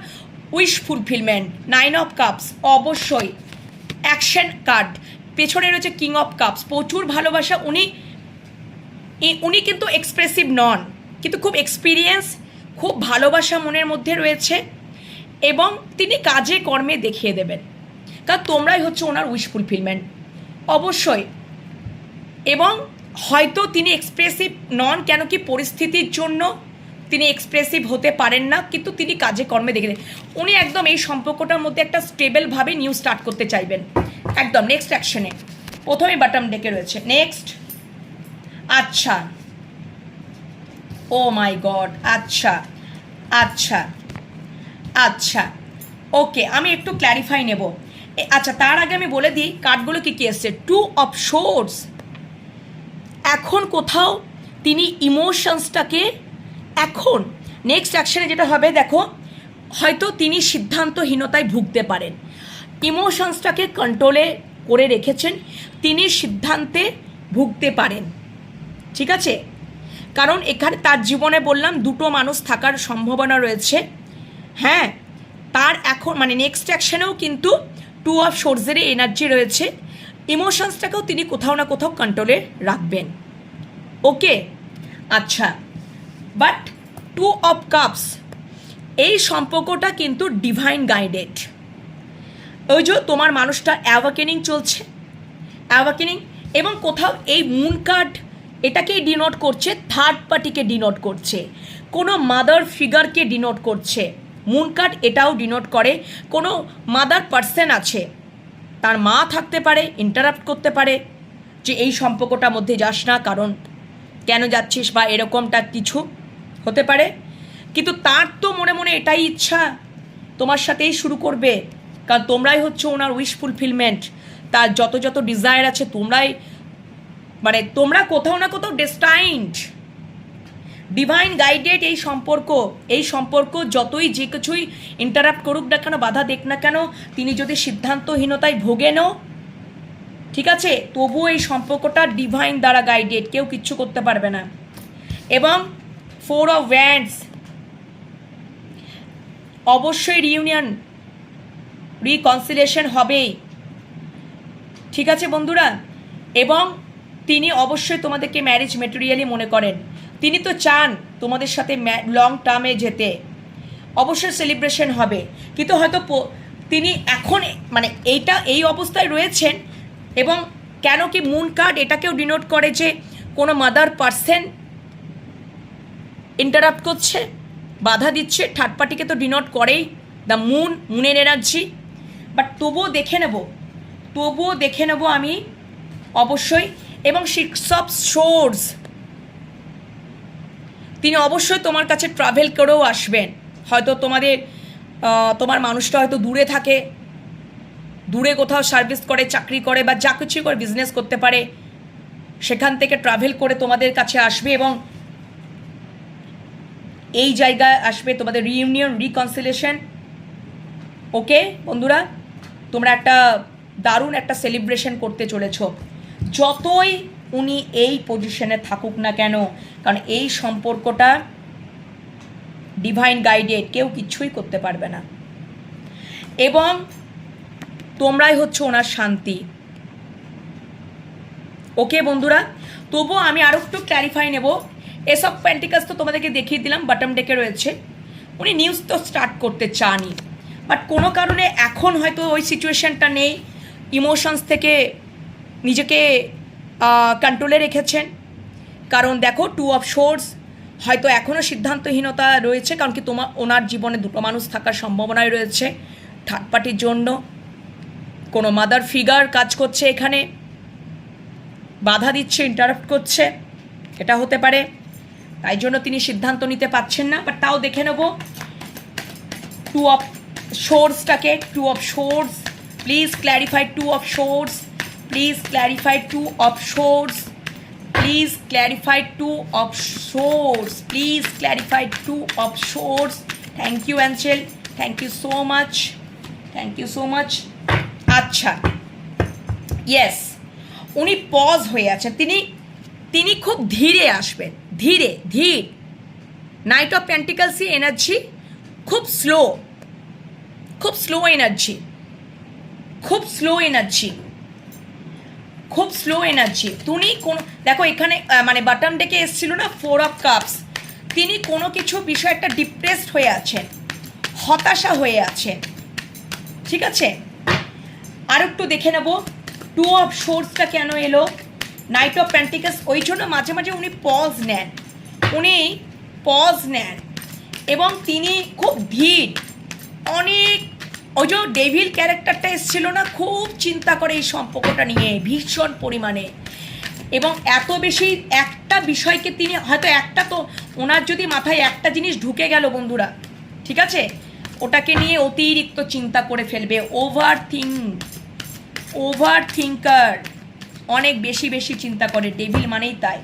উইশ ফুলফিলমেন্ট, 9 অফ কাপস, অবশ্যই অ্যাকশন কার্ড। পেছনে রয়েছে কিং অফ কাপস, প্রচুর ভালোবাসা। উনি কিন্তু এক্সপ্রেসিভ নন, কিন্তু খুব এক্সপিরিয়েন্স, খুব ভালোবাসা মনের মধ্যে রয়েছে এবং তিনি কাজে কর্মে দেখিয়ে দেবেন, কারণ তোমরাই হচ্ছে ওনার উইশ ফুলফিলমেন্ট। অবশ্যই, এবং হয়তো তিনি এক্সপ্রেসিভ নন, কেন কি পরিস্থিতির জন্য তিনি এক্সপ্রেসিভ হতে পারেন না, কিন্তু তিনি কাজে কর্মে দেখে উনি একদম এই সম্পর্কটার মধ্যে একটা স্টেবলভাবে নিউ স্টার্ট করতে চাইবেন একদম নেক্সট অ্যাকশনে। প্রথমে বাটম ডেকে রয়েছে, নেক্সট। আচ্ছা, ও মাই গড, আচ্ছা আচ্ছা আচ্ছা, ওকে, আমি একটু ক্ল্যারিফাই নেব। আচ্ছা, তার আগে আমি বলে দিই কার্ডগুলো কী কী এসছে। 2 অফ সোর্স, এখন কোথাও তিনি ইমোশনসটাকে এখন নেক্সট অ্যাকশনে যেটা হবে দেখো, হয়তো তিনি সিদ্ধান্তহীনতায় ভুগতে পারেন, ইমোশনসটাকে কন্ট্রোলে করে রেখেছেন, তিনি সিদ্ধান্তে ভুগতে পারেন, ঠিক আছে? কারণ এখানে তার জীবনে বললাম দুটো মানুষ থাকার সম্ভাবনা রয়েছে। হ্যাঁ, তার এখন মানে নেক্সট অ্যাকশনেও কিন্তু 2 অফ সোর্সের এনার্জি রয়েছে, ইমোশনসটাকেও তিনি কোথাও না কোথাও কন্ট্রোলে রাখবেন। ওকে, আচ্ছা, বাট 2 অফ কাপস, এই সম্পর্কটা কিন্তু ডিভাইন গাইডেড। ওই যে তোমার মানুষটা অ্যাওয়াকেনিং চলছে, অ্যাওয়াকেনিং, এবং কোথাও এই মুন কার্ড এটাকেই ডিনোট করছে, থার্ড পার্টিকে ডিনোট করছে, কোনো মাদার ফিগারকে ডিনোট করছে। মুন কার্ড এটাও ডিনোট করে কোনো মাদার পার্সন আছে, তার মা থাকতে পারে, ইন্টারাপ্ট করতে পারে যে এই সম্পর্কটার মধ্যে যাস না, কারণ কেন যাচ্ছিস বা এরকমটা কিছু হতে পারে। কিন্তু তার তো মনে মনে এটাই ইচ্ছা তোমার সাথেই শুরু করবে, কারণ তোমরাই হচ্ছে ওনার উইশ ফুলফিলমেন্ট। তার যত যত ডিজায়ার আছে তোমরাই, মানে তোমরা কোথাও না কোথাও ডেস্টাইন্ড, ডিভাইন গাইডেড। এই সম্পর্ক যতই যে কিছুই ইন্টারাপ্ট করুক না কেন, বাধা দেখ না কেন, তিনি যদি সিদ্ধান্তহীনতায় ভোগেনও, ঠিক আছে, তবুও এই সম্পর্কটা ডিভাইন দ্বারা গাইডেড, কেউ কিচ্ছু করতে পারবে না। এবং 4 অফ ওয়ান্ডস, অবশ্যই রিইউনিয়ন, রিকনসিলিয়েশন হবেই, ঠিক আছে বন্ধুরা। এবং তিনি অবশ্যই তোমাদেরকে ম্যারেজ মেটেরিয়ালি মনে করেন, তিনি তো চান তোমাদের সাথে লং টার্মে যেতে, অবশ্যই সেলিব্রেশন হবে। কিন্তু হয়তো তিনি এখন মানে এই অবস্থায় রয়েছেন। এবং কেন কি মুন কার্ড এটাকেও ডিনোট করে যে কোনো মাদার পার্সন ইন্টারাপ্ট করছে, বাধা দিচ্ছে, থার্ড পার্টিকে তো ডিনোট করেই, দ্য মুনের এনার্জি। বাট তবুও দেখে নেব আমি অবশ্যই। এবং 6 অফ সোর্স, তিনি অবশ্যই তোমার কাছে ট্রাভেল করেও আসবেন। হয়তো তোমার মানুষটা হয়তো দূরে থাকে, দূরে কোথাও সার্ভিস করে, চাকরি করে, বা যা কিছু করে বিজনেস করতে পারে, সেখান থেকে ট্রাভেল করে তোমাদের কাছে আসবে এবং এই জায়গায় আসবে তোমাদের রিইউনিয়ন, রিকনসিলিয়েশন। ওকে বন্ধুরা, তোমরা একটা দারুণ একটা সেলিব্রেশন করতে চলেছো, যতই উনি এই পজিশনে থাকুক না কেন, কারণ এই সম্পর্কটা ডিভাইন গাইডেড, কেউ কিচ্ছুই করতে পারবে না। এবং তোমরাই হচ্ছে ওনার শান্তি। ওকে বন্ধুরা, তবুও আমি আরও একটু ক্ল্যারিফাই নেব। এস অফ পেন্টিকালস তো তোমাদেরকে দেখিয়ে দিলাম, বটম ডেকে রয়েছে। উনি নিউজ তো স্টার্ট করতে চানই, বাট কোনো কারণে এখন হয়তো ওই সিচুয়েশনটা নেই, ইমোশনস থেকে নিজেকে কন্ট্রোলে রেখেছেন। কারণ দেখো 2 অফ সোর্স, হয়তো এখনও সিদ্ধান্তহীনতা রয়েছে, কারণ কি ওনার জীবনে দুটো মানুষ থাকার সম্ভাবনায় রয়েছে। থার্ড পার্টির জন্য কোনো মাদার ফিগার কাজ করছে, এখানে বাধা দিচ্ছে, ইন্টারাপ্ট করছে, এটা হতে পারে। তাই জন্য তিনি সিদ্ধান্ত নিতে পারছেন না। বাট তাও দেখে নেব 2 অফ সোর্সটাকে। 2 of swords, please clarify 2 of swords, please clarify 2 of swords, please clarify 2 of swords, please clarify 2 of swords. Thank you angel, thank you so much, thank you so much. আচ্ছা, yes, উনি pause হয়ে আছেন, তিনি খুব ধীরে আসবেন, ধীর। Knight of পেন্টিকালসি এনার্জি খুব স্লো এনার্জি, তুমি কোনো দেখো এখানে মানে বাটম ডেকে এসেছিল না 4 অফ কাপস, তিনি কোনো কিছু বিষয় একটা ডিপ্রেসড হয়ে আছেন, হতাশা হয়ে আছেন, ঠিক আছে। আর একটু দেখে নেব টু অফ সোর্সটা কেন এলো? নাইট অফ পেন্টিকালস, ওই জন্য মাঝে মাঝে উনি পজ নেন, উনি পজ নেন এবং তিনি খুব ধীর, অনেক, ওই যে ডেভিল ক্যারেক্টারটা এসেছিল না, খুব চিন্তা করে এই সম্পর্কটা নিয়ে ভীষণ পরিমাণে, এবং এত বেশি একটা বিষয়কে তিনি হয়তো একটা, তো ওনার যদি মাথায় একটা জিনিস ঢুকে গেল বন্ধুরা, ঠিক আছে, ওটাকে নিয়ে অতিরিক্ত চিন্তা করে ফেলবে, ওভার থিঙ্কার, অনেক বেশি বেশি চিন্তা করে, ডেভিল মানেই তাই।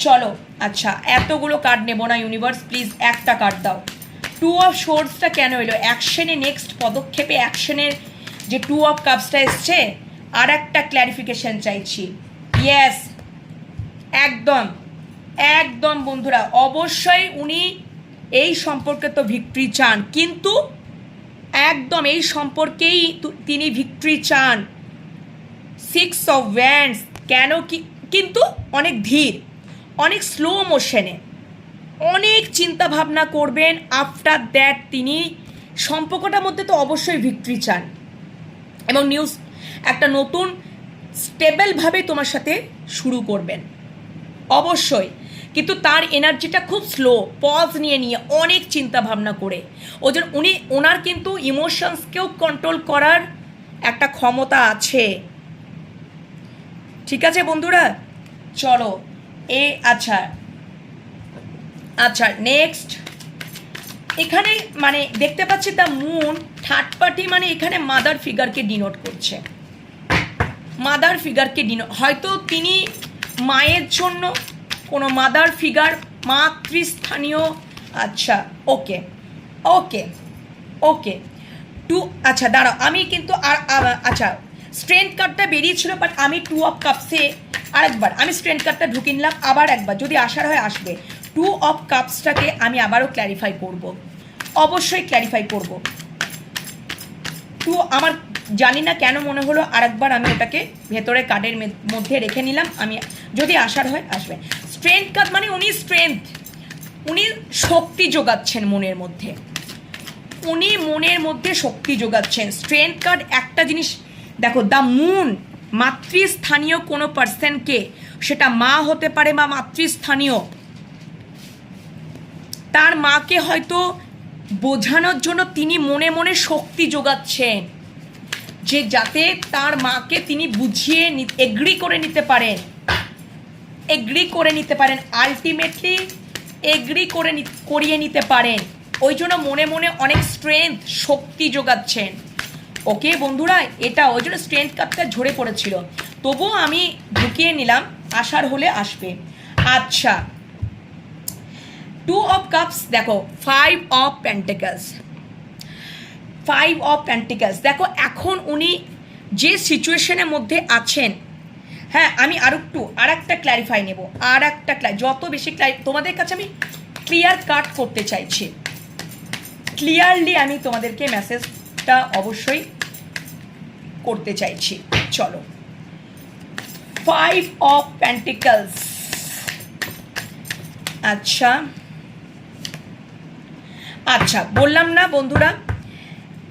চলো আচ্ছা, এতগুলো কার্ড নেবো না ইউনিভার্স, প্লিজ একটা কার্ড দাও। টু অফ সোর্সটা কেন এলো? অ্যাকশনে, নেক্সট পদক্ষেপে অ্যাকশনের যে টু অফ কাপসটা এসছে, আর একটা ক্ল্যারিফিকেশন চাইছি। ইয়েস, একদম একদম বন্ধুরা, অবশ্যই উনি এই সম্পর্কে তো ভিক্টরি চান, কিন্তু একদম এই সম্পর্কেই তিনি ভিক্টরি চান। সিক্স অফ ওয়ান্ডস কেন কি, কিন্তু অনেক ধীর, অনেক স্লো মোশনে, অনেক চিন্তা ভাবনা করবেন। আফটার দ্যাট তিনি সম্পর্কটার মধ্যে তো অবশ্যই ভিক্টরি চান এবং নিউজ একটা নতুন স্টেবলভাবে তোমার সাথে শুরু করবেন অবশ্যই, কিন্তু তার এনার্জিটা খুব স্লো, পজ নিয়ে নিয়ে অনেক চিন্তা ভাবনা করে, ওই জন্য ওনার কিন্তু ইমোশনসকেও কন্ট্রোল করার একটা ক্ষমতা আছে। ঠিক আছে বন্ধুরা, চলো আচ্ছা আচ্ছা নেক্সট, এখানে মানে দেখতে পাচ্ছি দ্য মুন থার্ড পার্টি, মানে এখানে মাদার ফিগারকে ডিনোট করছে, মাদার ফিগারকে ডিনোট, হয়তো তিনি মায়ের জন্য কোনো মাদার ফিগার, মাতৃস্থানীয়, আচ্ছা ওকে ওকে ওকে টু, আচ্ছা দাঁড়াও, আমি কিন্তু আচ্ছা স্ট্রেংথ কার্ডটা বেরিয়েছিল, বাট আমি টু অফ কাপসে আরেকবার আমি স্ট্রেংথ কার্ডটা ঢুকে নিলাম, আবার একবার যদি আসার হয় আসবে। টু অফ কাপসটাকে আমি আবারও ক্ল্যারিফাই করব, অবশ্যই ক্ল্যারিফাই করব। টু আমার জানি না কেন মনে হলো আরেকবার আমি ওটাকে ভেতরে কার্ডের মধ্যে রেখে নিলাম, আমি যদি আসার হয় আসবে। স্ট্রেংথ কার্ড মানে উনি স্ট্রেংথ, উনি শক্তি যোগাচ্ছেন মনের মধ্যে, উনি মনের মধ্যে শক্তি যোগাচ্ছেন। স্ট্রেংথ কার্ড একটা জিনিস দেখো, দ্য মুন মাতৃস্থানীয় কোনো পার্সনকে, সেটা মা হতে পারে বা মাতৃস্থানীয়, তার মাকে হয়তো বোঝানোর জন্য তিনি মনে মনে শক্তি যোগাচ্ছেন, যে যাতে তার মাকে তিনি বুঝিয়ে এগ্রি করে নিতে পারেন, আলটিমেটলি এগ্রি করিয়ে নিতে পারেন, ওই জন্য মনে মনে অনেক স্ট্রেংথ, শক্তি যোগাচ্ছেন। ওকে বন্ধুরা, এটা ওই জন্য স্ট্রেংথ কার্ডটা ঝরে পড়েছিল, তবুও আমি ঢুকিয়ে নিলাম, আসার হলে আসবে। আচ্ছা, টু অফ কাপস দেখো, ফাইভ অফ পেন্টিকালস দেখো, এখন উনি যে সিচুয়েশনের মধ্যে আছেন, হ্যাঁ আমি আর একটা ক্ল্যারিফাই নেব, যত বেশি তোমাদের কাছে আমি ক্লিয়ার কাট করতে চাইছি, ক্লিয়ারলি আমি তোমাদেরকে মেসেজটা অবশ্যই করতে চাইছি। চলো, ফাইভ অফ পেন্টিকালস, আচ্ছা আচ্ছা বললাম না বন্ধুরা,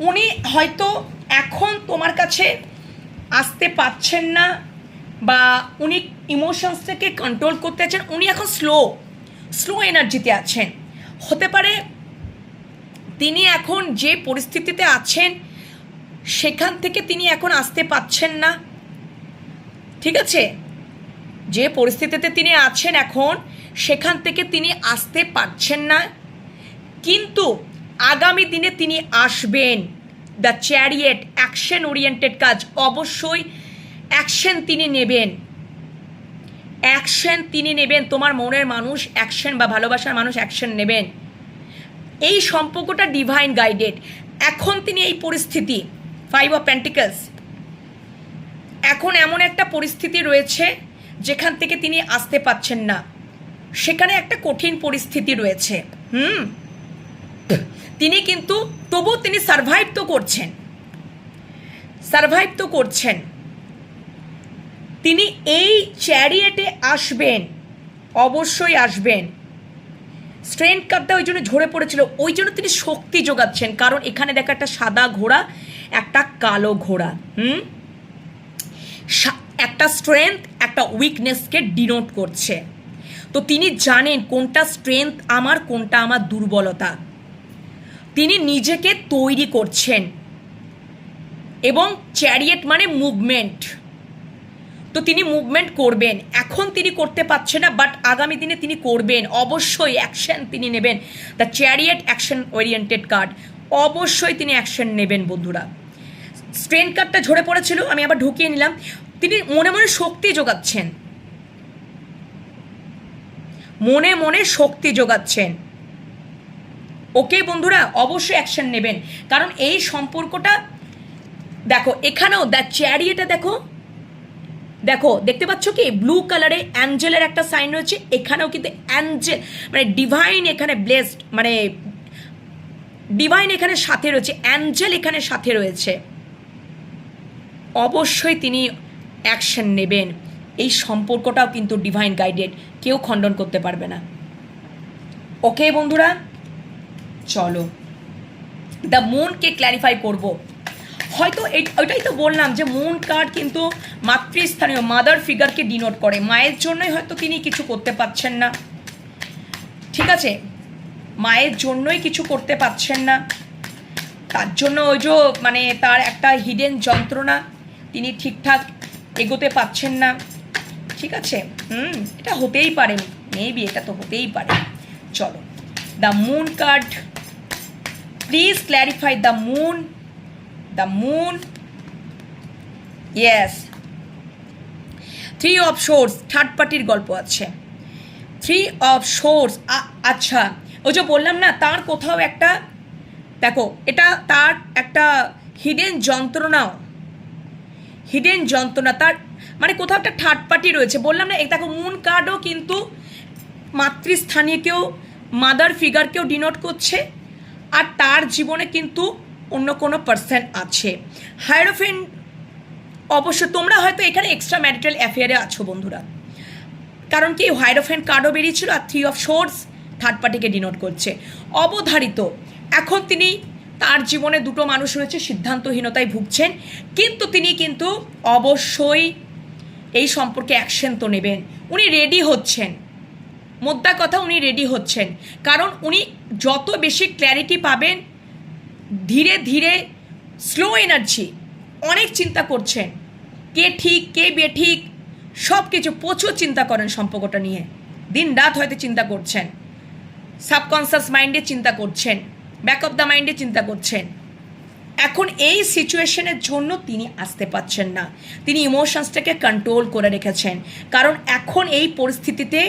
উনি হয়তো এখন তোমার কাছে আসতে পারছেন না, বা উনি ইমোশনস থেকে কন্ট্রোল করতে আছেন, উনি এখন স্লো এনার্জিতে আছেন, হতে পারে তিনি এখন যে পরিস্থিতিতে আছেন সেখান থেকে তিনি এখন আসতে পারছেন না, ঠিক আছে, যে পরিস্থিতিতে তিনি আছেন এখন সেখান থেকে তিনি আসতে পারছেন না, কিন্তু আগামী দিনে তিনি আসবেন। দ্য চ্যারিয়েট, অ্যাকশন ওরিয়েন্টেড কাজ, অবশ্যই অ্যাকশন তিনি নেবেন, তোমার মনের মানুষ অ্যাকশন বা ভালোবাসার মানুষ অ্যাকশন নেবেন। এই সম্পর্কটা ডিভাইন গাইডেড, এখন তিনি এই পরিস্থিতি, ফাইভ অফ পেন্টিকালস, এখন এমন একটা পরিস্থিতি রয়েছে যেখান থেকে তিনি আসতে পারছেন না, সেখানে একটা কঠিন পরিস্থিতি রয়েছে, তিনি কিন্তু তবুও তিনি সারভাইভ তো করছেন, তিনি এই চ্যারিয়েটে আসবেন, অবশ্যই আসবেন। স্ট্রেংথ কার্ডটা ওই জন্য ঝরে পড়েছিল, ওই জন্য তিনি শক্তি যোগাচ্ছেন, কারণ এখানে দেখা একটা সাদা ঘোড়া, একটা কালো ঘোড়া, একটা স্ট্রেংথ একটা উইকনেসকে ডিনোট করছে। তো তিনি জানেন কোনটা স্ট্রেংথ আমার, কোনটা আমার দুর্বলতা। তিনি নিজেকে তৈরি করছেন। এবং চ্যারিয়েট মানে মুভমেন্ট, তো তিনি মুভমেন্ট করবেন। এখন তিনি করতে পারছেন না, বাট আগামী দিনে তিনি করবেন, অবশ্যই অ্যাকশন তিনি নেবেন। The chariot action oriented card, অবশ্যই তিনি অ্যাকশন নেবেন বন্ধুরা। স্ট্রেংথ কার্ডটা ঝরে পড়েছিল, আমি আবার ঢুকিয়ে নিলাম। তিনি মনে মনে শক্তি যোগাচ্ছেন, মনে মনে শক্তি যোগাচ্ছেন। ওকে বন্ধুরা, অবশ্যই অ্যাকশন নেবেন, কারণ এই সম্পর্কটা দেখো, এখানেও দ্য চ্যারিয়েটে দেখো, দেখো দেখতে পাচ্ছ কি ব্লু কালারে অ্যাঞ্জেলের একটা সাইন রয়েছে, এখানেও কিন্তু অ্যাঞ্জেল মানে ডিভাইন এখানে ব্লেসড, মানে ডিভাইন এখানে সাথে রয়েছে, অ্যাঞ্জেল এখানে সাথে রয়েছে। অবশ্যই তিনি অ্যাকশন নেবেন। এই সম্পর্কটাও কিন্তু ডিভাইন গাইডেড, কেউ খণ্ডন করতে পারবে না। ওকে বন্ধুরা, চলো দ্য মুনকে ক্ল্যারিফাই করব। হয়তো ওইটাই তো বললাম যে মুন কার্ড কিন্তু মাতৃস্থানীয় মাদার ফিগারকে ডিনোট করে। মায়ের জন্যই হয়তো তিনি কিছু করতে পারছেন না, ঠিক আছে, মায়ের জন্যই কিছু করতে পারছেন না, তার জন্য ওই যে মানে তার একটা হিডেন যন্ত্রণা, তিনি ঠিকঠাক এগোতে পারছেন না, ঠিক আছে। এটা হতেই পারে, মেবি এটা তো হতেই পারে। চলো the moon card, please clarify the moon. The moon, yes. 3 of swords, third পার্টির গল্প আছে। 3 অফ সোর্স, আচ্ছা ওই যে বললাম না, তার কোথাও একটা দেখো, এটা তার একটা হিডেন যন্ত্রণাও, হিডেন যন্ত্রণা তার মানে কোথাও একটা থার্ড পার্টি রয়েছে। বললাম না, দেখো মুন কার্ডও কিন্তু মাতৃস্থানীয়কেও মাদার ফিগারকেও ডিনোট করছে, আর তার জীবনে কিন্তু অন্য কোনো পার্সন আছে। হায়ারোফেন্ট, অবশ্য তোমরা হয়তো এখানে এক্সট্রা ম্যারিটাল অ্যাফেয়ারে আছো বন্ধুরা, কারণ কি হায়ারোফেন্ট কার্ডও বেরিয়েছিল, আর 3 অফ সোর্স থার্ড পার্টিকে ডিনোট করছে। অবধারিত, এখন তিনি তার জীবনে দুটো মানুষ রয়েছে, সিদ্ধান্তহীনতায় ভুগছেন, কিন্তু তিনি কিন্তু অবশ্যই এই সম্পর্কে অ্যাকশন তো নেবেন। উনি রেডি হচ্ছেন, মোদ্দা কথা উনি রেডি হচ্ছেন, কারণ উনি যত বেশি ক্ল্যারিটি পাবেন, ধীরে ধীরে স্লো এনার্জি, অনেক চিন্তা করছেন, কে ঠিক কে বেঠিক সব কিছু প্রচুর চিন্তা করেন সম্পর্কটা নিয়ে, দিন রাত হয়তো চিন্তা করছেন, সাবকনসিয়াস মাইন্ডে চিন্তা করছেন, ব্যাক অফ দ্য মাইন্ডে চিন্তা করছেন। এখন এই সিচুয়েশনের জন্য তিনি আসতে পারছেন না, তিনি ইমোশনসটাকে কন্ট্রোল করে রেখেছেন, কারণ এখন এই পরিস্থিতিতে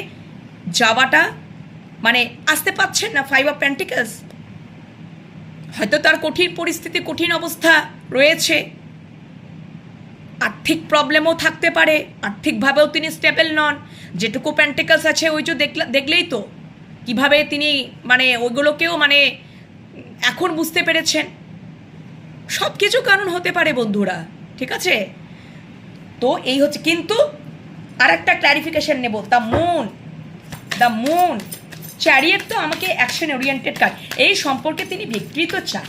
যাওয়াটা মানে আসতে পারছেন না। 5 অফ পেন্টিকলস, হয়তো তার কঠিন পরিস্থিতি, কঠিন অবস্থা রয়েছে, আর্থিক প্রবলেমও থাকতে পারে, আর্থিকভাবেও তিনি স্টেবল নন। যেটুকু পেন্টিকলস আছে ওই যে দেখলেই তো কিভাবে তিনি মানে ওইগুলোকেও মানে এখন বুঝতে পেরেছেন। সব কিছু কারণ হতে পারে বন্ধুরা, ঠিক আছে। তো এই হচ্ছে, কিন্তু আর একটা ক্ল্যারিফিকেশন নেব। দ্য মুন চ্যারিয়েট তো আমাকে অ্যাকশন ওরিয়েন্টেড কার্ড, এই সম্পর্কে তিনি ভিক্টরি তো চান।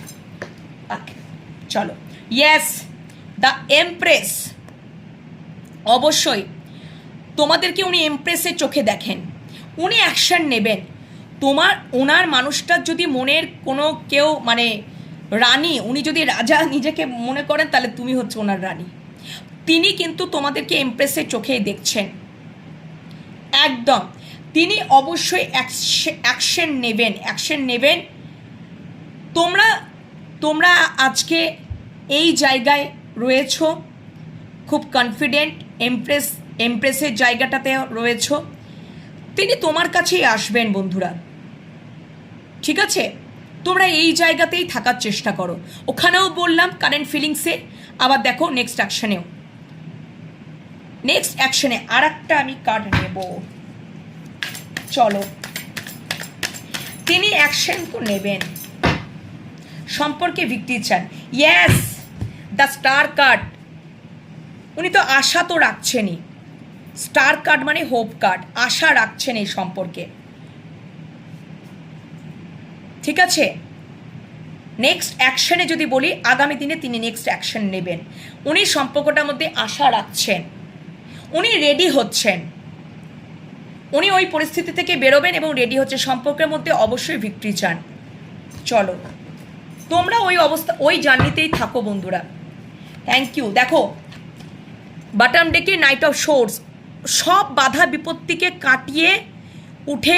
চলো, ইয়েস দ্য এমপ্রেস, অবশ্যই তোমাদেরকে উনি এমপ্রেসের চোখে দেখেন, উনি অ্যাকশন নেবেন। ওনার মানুষটার যদি মনের কোনো কেউ মানে রানী, উনি যদি রাজা নিজেকে মনে করেন, তাহলে তুমি হচ্ছে ওনার রানী। তিনি কিন্তু তোমাদেরকে এমপ্রেসের চোখেই দেখছেন একদম। তিনি অবশ্যই অ্যাকশন নেবেন। তোমরা আজকে এই জায়গায় রয়েছো, খুব কনফিডেন্ট, এমপ্রেসের জায়গাটাতে রয়েছো। তিনি তোমার কাছেই আসবেন বন্ধুরা, ঠিক আছে। তোমরা এই জায়গাতেই থাকার চেষ্টা করো। ওখানেও বললাম কারেন্ট ফিলিংসে, আবার দেখো নেক্সট অ্যাকশনে আর একটা আমি কার্ড নেব। চলো, তিনি অ্যাকশন তো নেবেন, সম্পর্কে ভিক্টরি চান। ইয়েস দ্য স্টার কার্ড, উনি তো আশা তো রাখছেনই। স্টার কার্ড মানে হোপ কার্ড, আশা রাখছেন এই সম্পর্কে, ঠিক আছে। নেক্সট অ্যাকশনে যদি বলি, আগামী দিনে তিনি নেক্সট অ্যাকশন নেবেন। উনি সম্পর্কটার মধ্যে আশা রাখছেন, উনি রেডি হচ্ছেন, উনি ওই পরিস্থিতি থেকে বেরোবেন এবং রেডি হচ্ছে, সম্পর্কের মধ্যে অবশ্যই ভিক্টরি চান। চলো তোমরা ওই অবস্থা ওই জার্নিতেই থাকো বন্ধুরা। Thank you. দেখো বটম ডেকে নাইট অফ সোর্স, সব বাধা বিপত্তিকে কাটিয়ে উঠে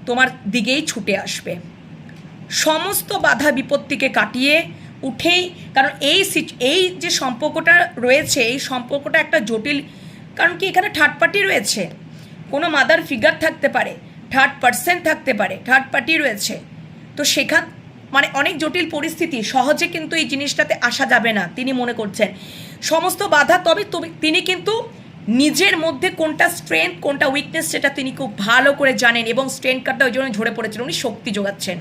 তোমার দিকেই ছুটে আসবে, সমস্ত বাধা বিপত্তিকে কাটিয়ে উঠেই, কারণ এই যে সম্পর্কটা রয়েছে, এই সম্পর্কটা একটা জটিল, কারণ কি এখানে থার্ড পার্টি রয়েছে, কোনো মাদার ফিগার থাকতে পারে, থার্ড পার্সন থাকতে পারে, থার্ড পার্টি রয়েছে, তো সেখান মানে অনেক জটিল পরিস্থিতি, সহজে কিন্তু এই জিনিসটাতে আসা যাবে না তিনি মনে করছেন, সমস্ত বাধা। তবে তিনি কিন্তু নিজের মধ্যে কোনটা স্ট্রেংথ কোনটা উইকনেস সেটা তিনি খুব ভালো করে জানেন, এবং স্ট্রেংথ কার্ডটা ওই জন্য ঝরে পড়েছেন, উনি শক্তি যোগাচ্ছেন,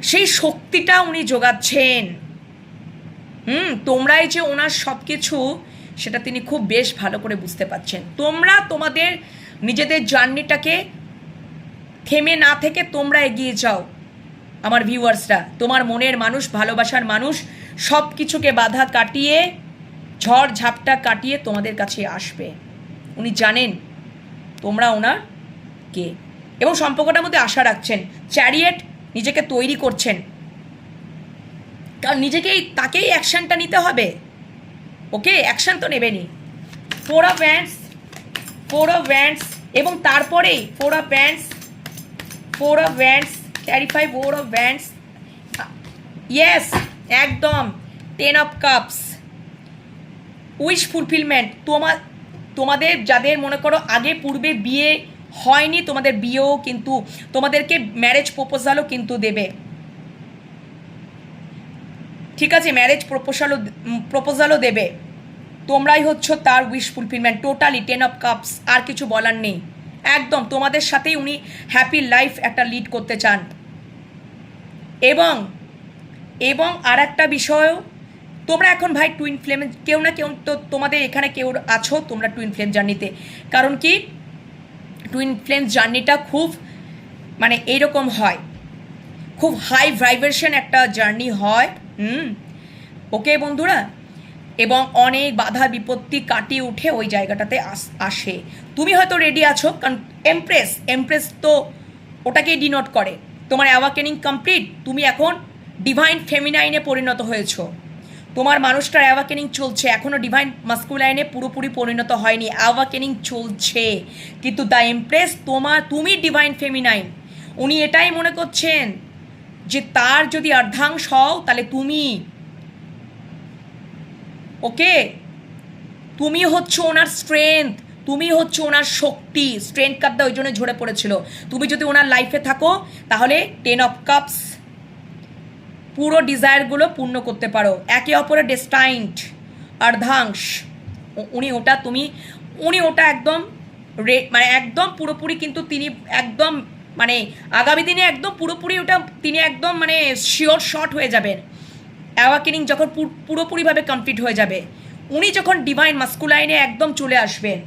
সেই শক্তিটা উনি যোগাচ্ছেন। তোমরাই যে ওনার সব কিছু সেটা তিনি খুব বেশ ভালো করে বুঝতে পারছেন। তোমরা তোমাদের নিজেদের জার্নিটাকে থেমে না থেকে তোমরা এগিয়ে যাও আমার ভিউয়ার্সরা, তোমার মনের মানুষ, ভালোবাসার মানুষ সব কিছুকে বাধা কাটিয়ে, ঝড় ঝাপটা কাটিয়ে তোমাদের কাছে আসবে। উনি জানেন তোমরা ওনার কে, এবং সম্পর্কটার মধ্যে আশা রাখছেন। চ্যারিয়েট নিজেকে তৈরি করছেন, কারণ নিজেকেই তাকেই অ্যাকশনটা নিতে হবে। ওকে, অ্যাকশন তো নেবেনি। ফোর অফ ভ্যান্ডস এবং তারপরেই four of wands ক্যারিফাই, four of wands, yes একদম, 10 অফ কাপস, উইশ ফুলফিলমেন্ট। তোমাদের যাদের মনে করো আগে পূর্বে বিয়ে হয়নি, তোমাদের বিয়েও কিন্তু তোমাদেরকে ম্যারেজ প্রপোজালও কিন্তু দেবে, ঠিক আছে, ম্যারেজ প্রপোজালও দেবে, তোমরাই হচ্ছ তার wish fulfilment. Totally 10 of cups, আর কিছু বলার নেই, একদম তোমাদের সাথেই উনি হ্যাপি লাইফ একটা লিড করতে চান। এবং আর একটা বিষয়ও, তোমরা এখন ভাই টুইন ফ্লেম, কেউ না কেউ তো তোমাদের এখানে কেউ আছো তোমরা টুইন ফ্লেম জার্নিতে, কারণ কি টুইন ফ্লেম জার্নিটা খুব মানে এইরকম হয়, খুব হাই ভাইব্রেশন একটা জার্নি হয়। ওকে বন্ধুরা, এবং অনেক বাধা বিপত্তি কাটিয়ে উঠে ওই জায়গাটাতে আসে। তুমি হয়তো রেডি আছো, কারণ এমপ্রেস তো ওটাকেই ডিনোট করে, তোমার অ্যাওয়াকেনিং কমপ্লিট, তুমি এখন ডিভাইন ফেমিনাইনে পরিণত হয়েছো, তোমার মানুষটার অ্যাওয়াকেনিং চলছে, এখনও ডিভাইন মাস্কুলাইনে পুরোপুরি পরিণত হয়নি, অ্যাওয়াকেনিং চলছে, কিন্তু দ্য এমপ্রেস তুমি ডিভাইন ফেমিনাইন। উনি এটাই মনে করছেন যে তার যদি অর্ধাংশ হও তাহলে তুমি, ওকে, তুমি হচ্ছে ওনার স্ট্রেংথ, তুমি হচ্ছে ওনার শক্তি। স্ট্রেংথ কার্ডটা ওই জন্য ঝরে পড়েছিল। তুমি যদি ওনার লাইফে থাকো তাহলে 10 অফ কাপস, পুরো ডিজায়ারগুলো পূর্ণ করতে পারো, একে অপরের ডেস্টাইন্ড অর্ধাংশ, উনি ওটা একদম মানে একদম পুরোপুরি, কিন্তু তিনি একদম মানে আগামী দিনে একদম পুরোপুরি ওটা তিনি একদম মানে শিওর শর্ট হয়ে যাবেন। অ্যাওয়াকেনিং যখন পুরোপুরিভাবে কমপ্লিট হয়ে যাবে, উনি যখন ডিভাইন মাস্কুলাইনে একদম চলে আসবেন,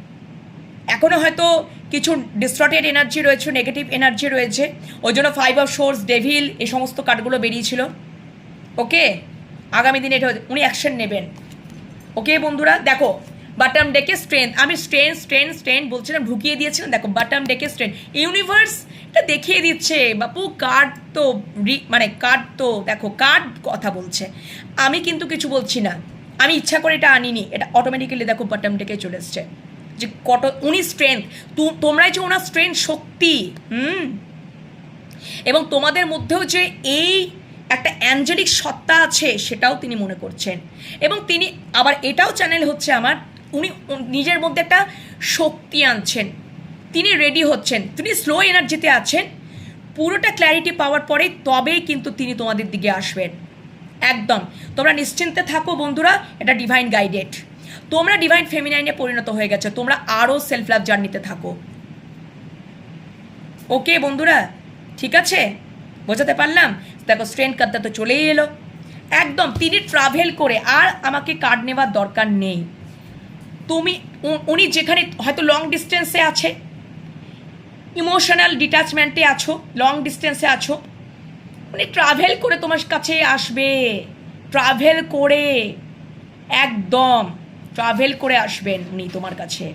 এখনও হয়তো কিছু ডিস্টর্টেড এনার্জি রয়েছে, নেগেটিভ এনার্জি রয়েছে, ওই জন্য 5 অফ সোর্স, ডেভিল, এই সমস্ত কার্ডগুলো বেরিয়েছিল। ওকে, আগামী দিনে এটা উনি অ্যাকশন নেবেন। ওকে বন্ধুরা, দেখো বটম ডেকে স্ট্রেংথ, আমি স্ট্রেংথ বলছিলাম, ঢুকিয়ে দিয়েছিলাম, দেখো বটম ডেকে স্ট্রেংথ, ইউনিভার্স এটা দেখিয়ে দিচ্ছে বাপু, কার্ড তো দেখো কার্ড কথা বলছে, আমি কিন্তু কিছু বলছি না, আমি ইচ্ছা করে এটা আনিনি, এটা অটোমেটিক্যালি দেখো বটম ডেকে চলে এসছে, যে উনি স্ট্রেংথ, তোমরাই যে ওনার স্ট্রেংথ, শক্তি, এবং তোমাদের মধ্যেও যে এই একটা অ্যাঞ্জেলিক সত্তা আছে সেটাও তিনি মনে করছেন, এবং তিনি আবার এটাও চ্যানেল হচ্ছে আমার, উনি নিজের মধ্যে একটা শক্তি আনছেন, তিনি রেডি হচ্ছেন, তিনি স্লো এনার্জিতে আছেন, পুরোটা ক্ল্যারিটি পাওয়ার পরে তবেই কিন্তু তিনি তোমাদের দিকে আসবেন। একদম তোমরা নিশ্চিন্তে থাকো বন্ধুরা, এটা ডিভাইন গাইডেড, তোমরা ডিভাইন ফেমিনাইনে পরিণত হয়ে গেছে, তোমরা আরও সেলফ লাভ জার্নিতে থাকো। ওকে বন্ধুরা, ঠিক আছে, বোঝাতে পারলাম? দেখো স্ট্রেংথ কার্ডটা তো চলেই এলো, একদম তিনি ট্রাভেল করে, আর আমাকে কার্ড নেওয়ার দরকার নেই, উনি যেখানে হয়তো লং ডিস্টেন্সে আছে, ইমোশনাল ডিট্যাচমেন্টে আছো, লং ডিস্টেন্সে আছো, উনি ট্রাভেল করে তোমার কাছে আসবে, ট্রাভেল করে একদম ট্রাভেল করে আসবেন উনি তোমার কাছে,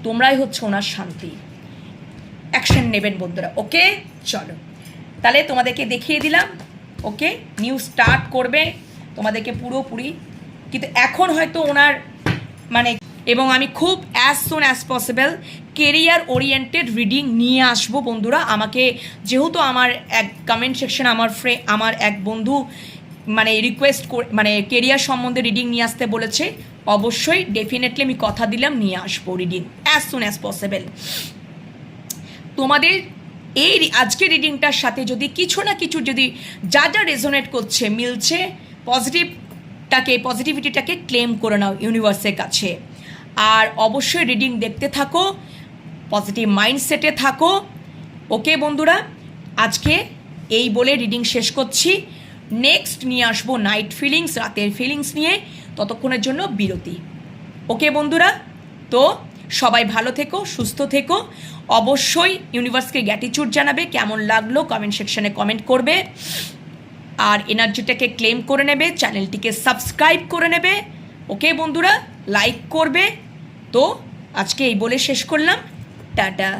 তোমরাই হচ্ছে ওনার শান্তি। অ্যাকশন নেবেন বন্ধুরা। ওকে, চলো তাহলে তোমাদেরকে দেখিয়ে দিলাম। ওকে, নিউ স্টার্ট করবে তোমাদেরকে পুরোপুরি, কিন্তু এখন হয়তো ওনার মানে, এবং আমি খুব as soon as possible career oriented reading নিয়ে আসবো বন্ধুরা। আমাকে যেহেতু আমার এক কমেন্ট সেকশন আমার এক বন্ধু মানে রিকোয়েস্ট মানে কেরিয়ার সম্বন্ধে রিডিং নিয়ে আসতে বলেছে, অবশ্যই ডেফিনেটলি আমি কথা দিলাম নিয়ে আসবো reading as soon as possible. তোমাদের এই আজকের রিডিংটার সাথে যদি কিছু না কিছু যদি যা যা রেজোনেট করছে মিলছে, পজিটিভিটিটাকে ক্লেম করে নাও ইউনিভার্সের কাছে। আর অবশ্যই রিডিং দেখতে থাকো, পজিটিভ মাইন্ডসেটে থাকো। ওকে বন্ধুরা, আজকে এই বলে রিডিং শেষ করছি। নেক্সট নিয়ে আসবো নাইট ফিলিংস, রাতের ফিলিংস নিয়ে, ততক্ষণের জন্য বিরতি। ওকে বন্ধুরা, তো সবাই ভালো থেকো, সুস্থ থেকো। অবশ্যই ইউনিভার্সকে গ্র্যাটিটিউড জানাবে, কেমন লাগলো কমেন্ট সেকশনে কমেন্ট করবে, আর এনার্জিটাকে ক্লেম করে নেবে, চ্যানেলটিকে সাবস্ক্রাইব করে নেবে। ওকে বন্ধুরা, লাইক করবে। তো আজকে এই বলে শেষ করলাম, টাটা।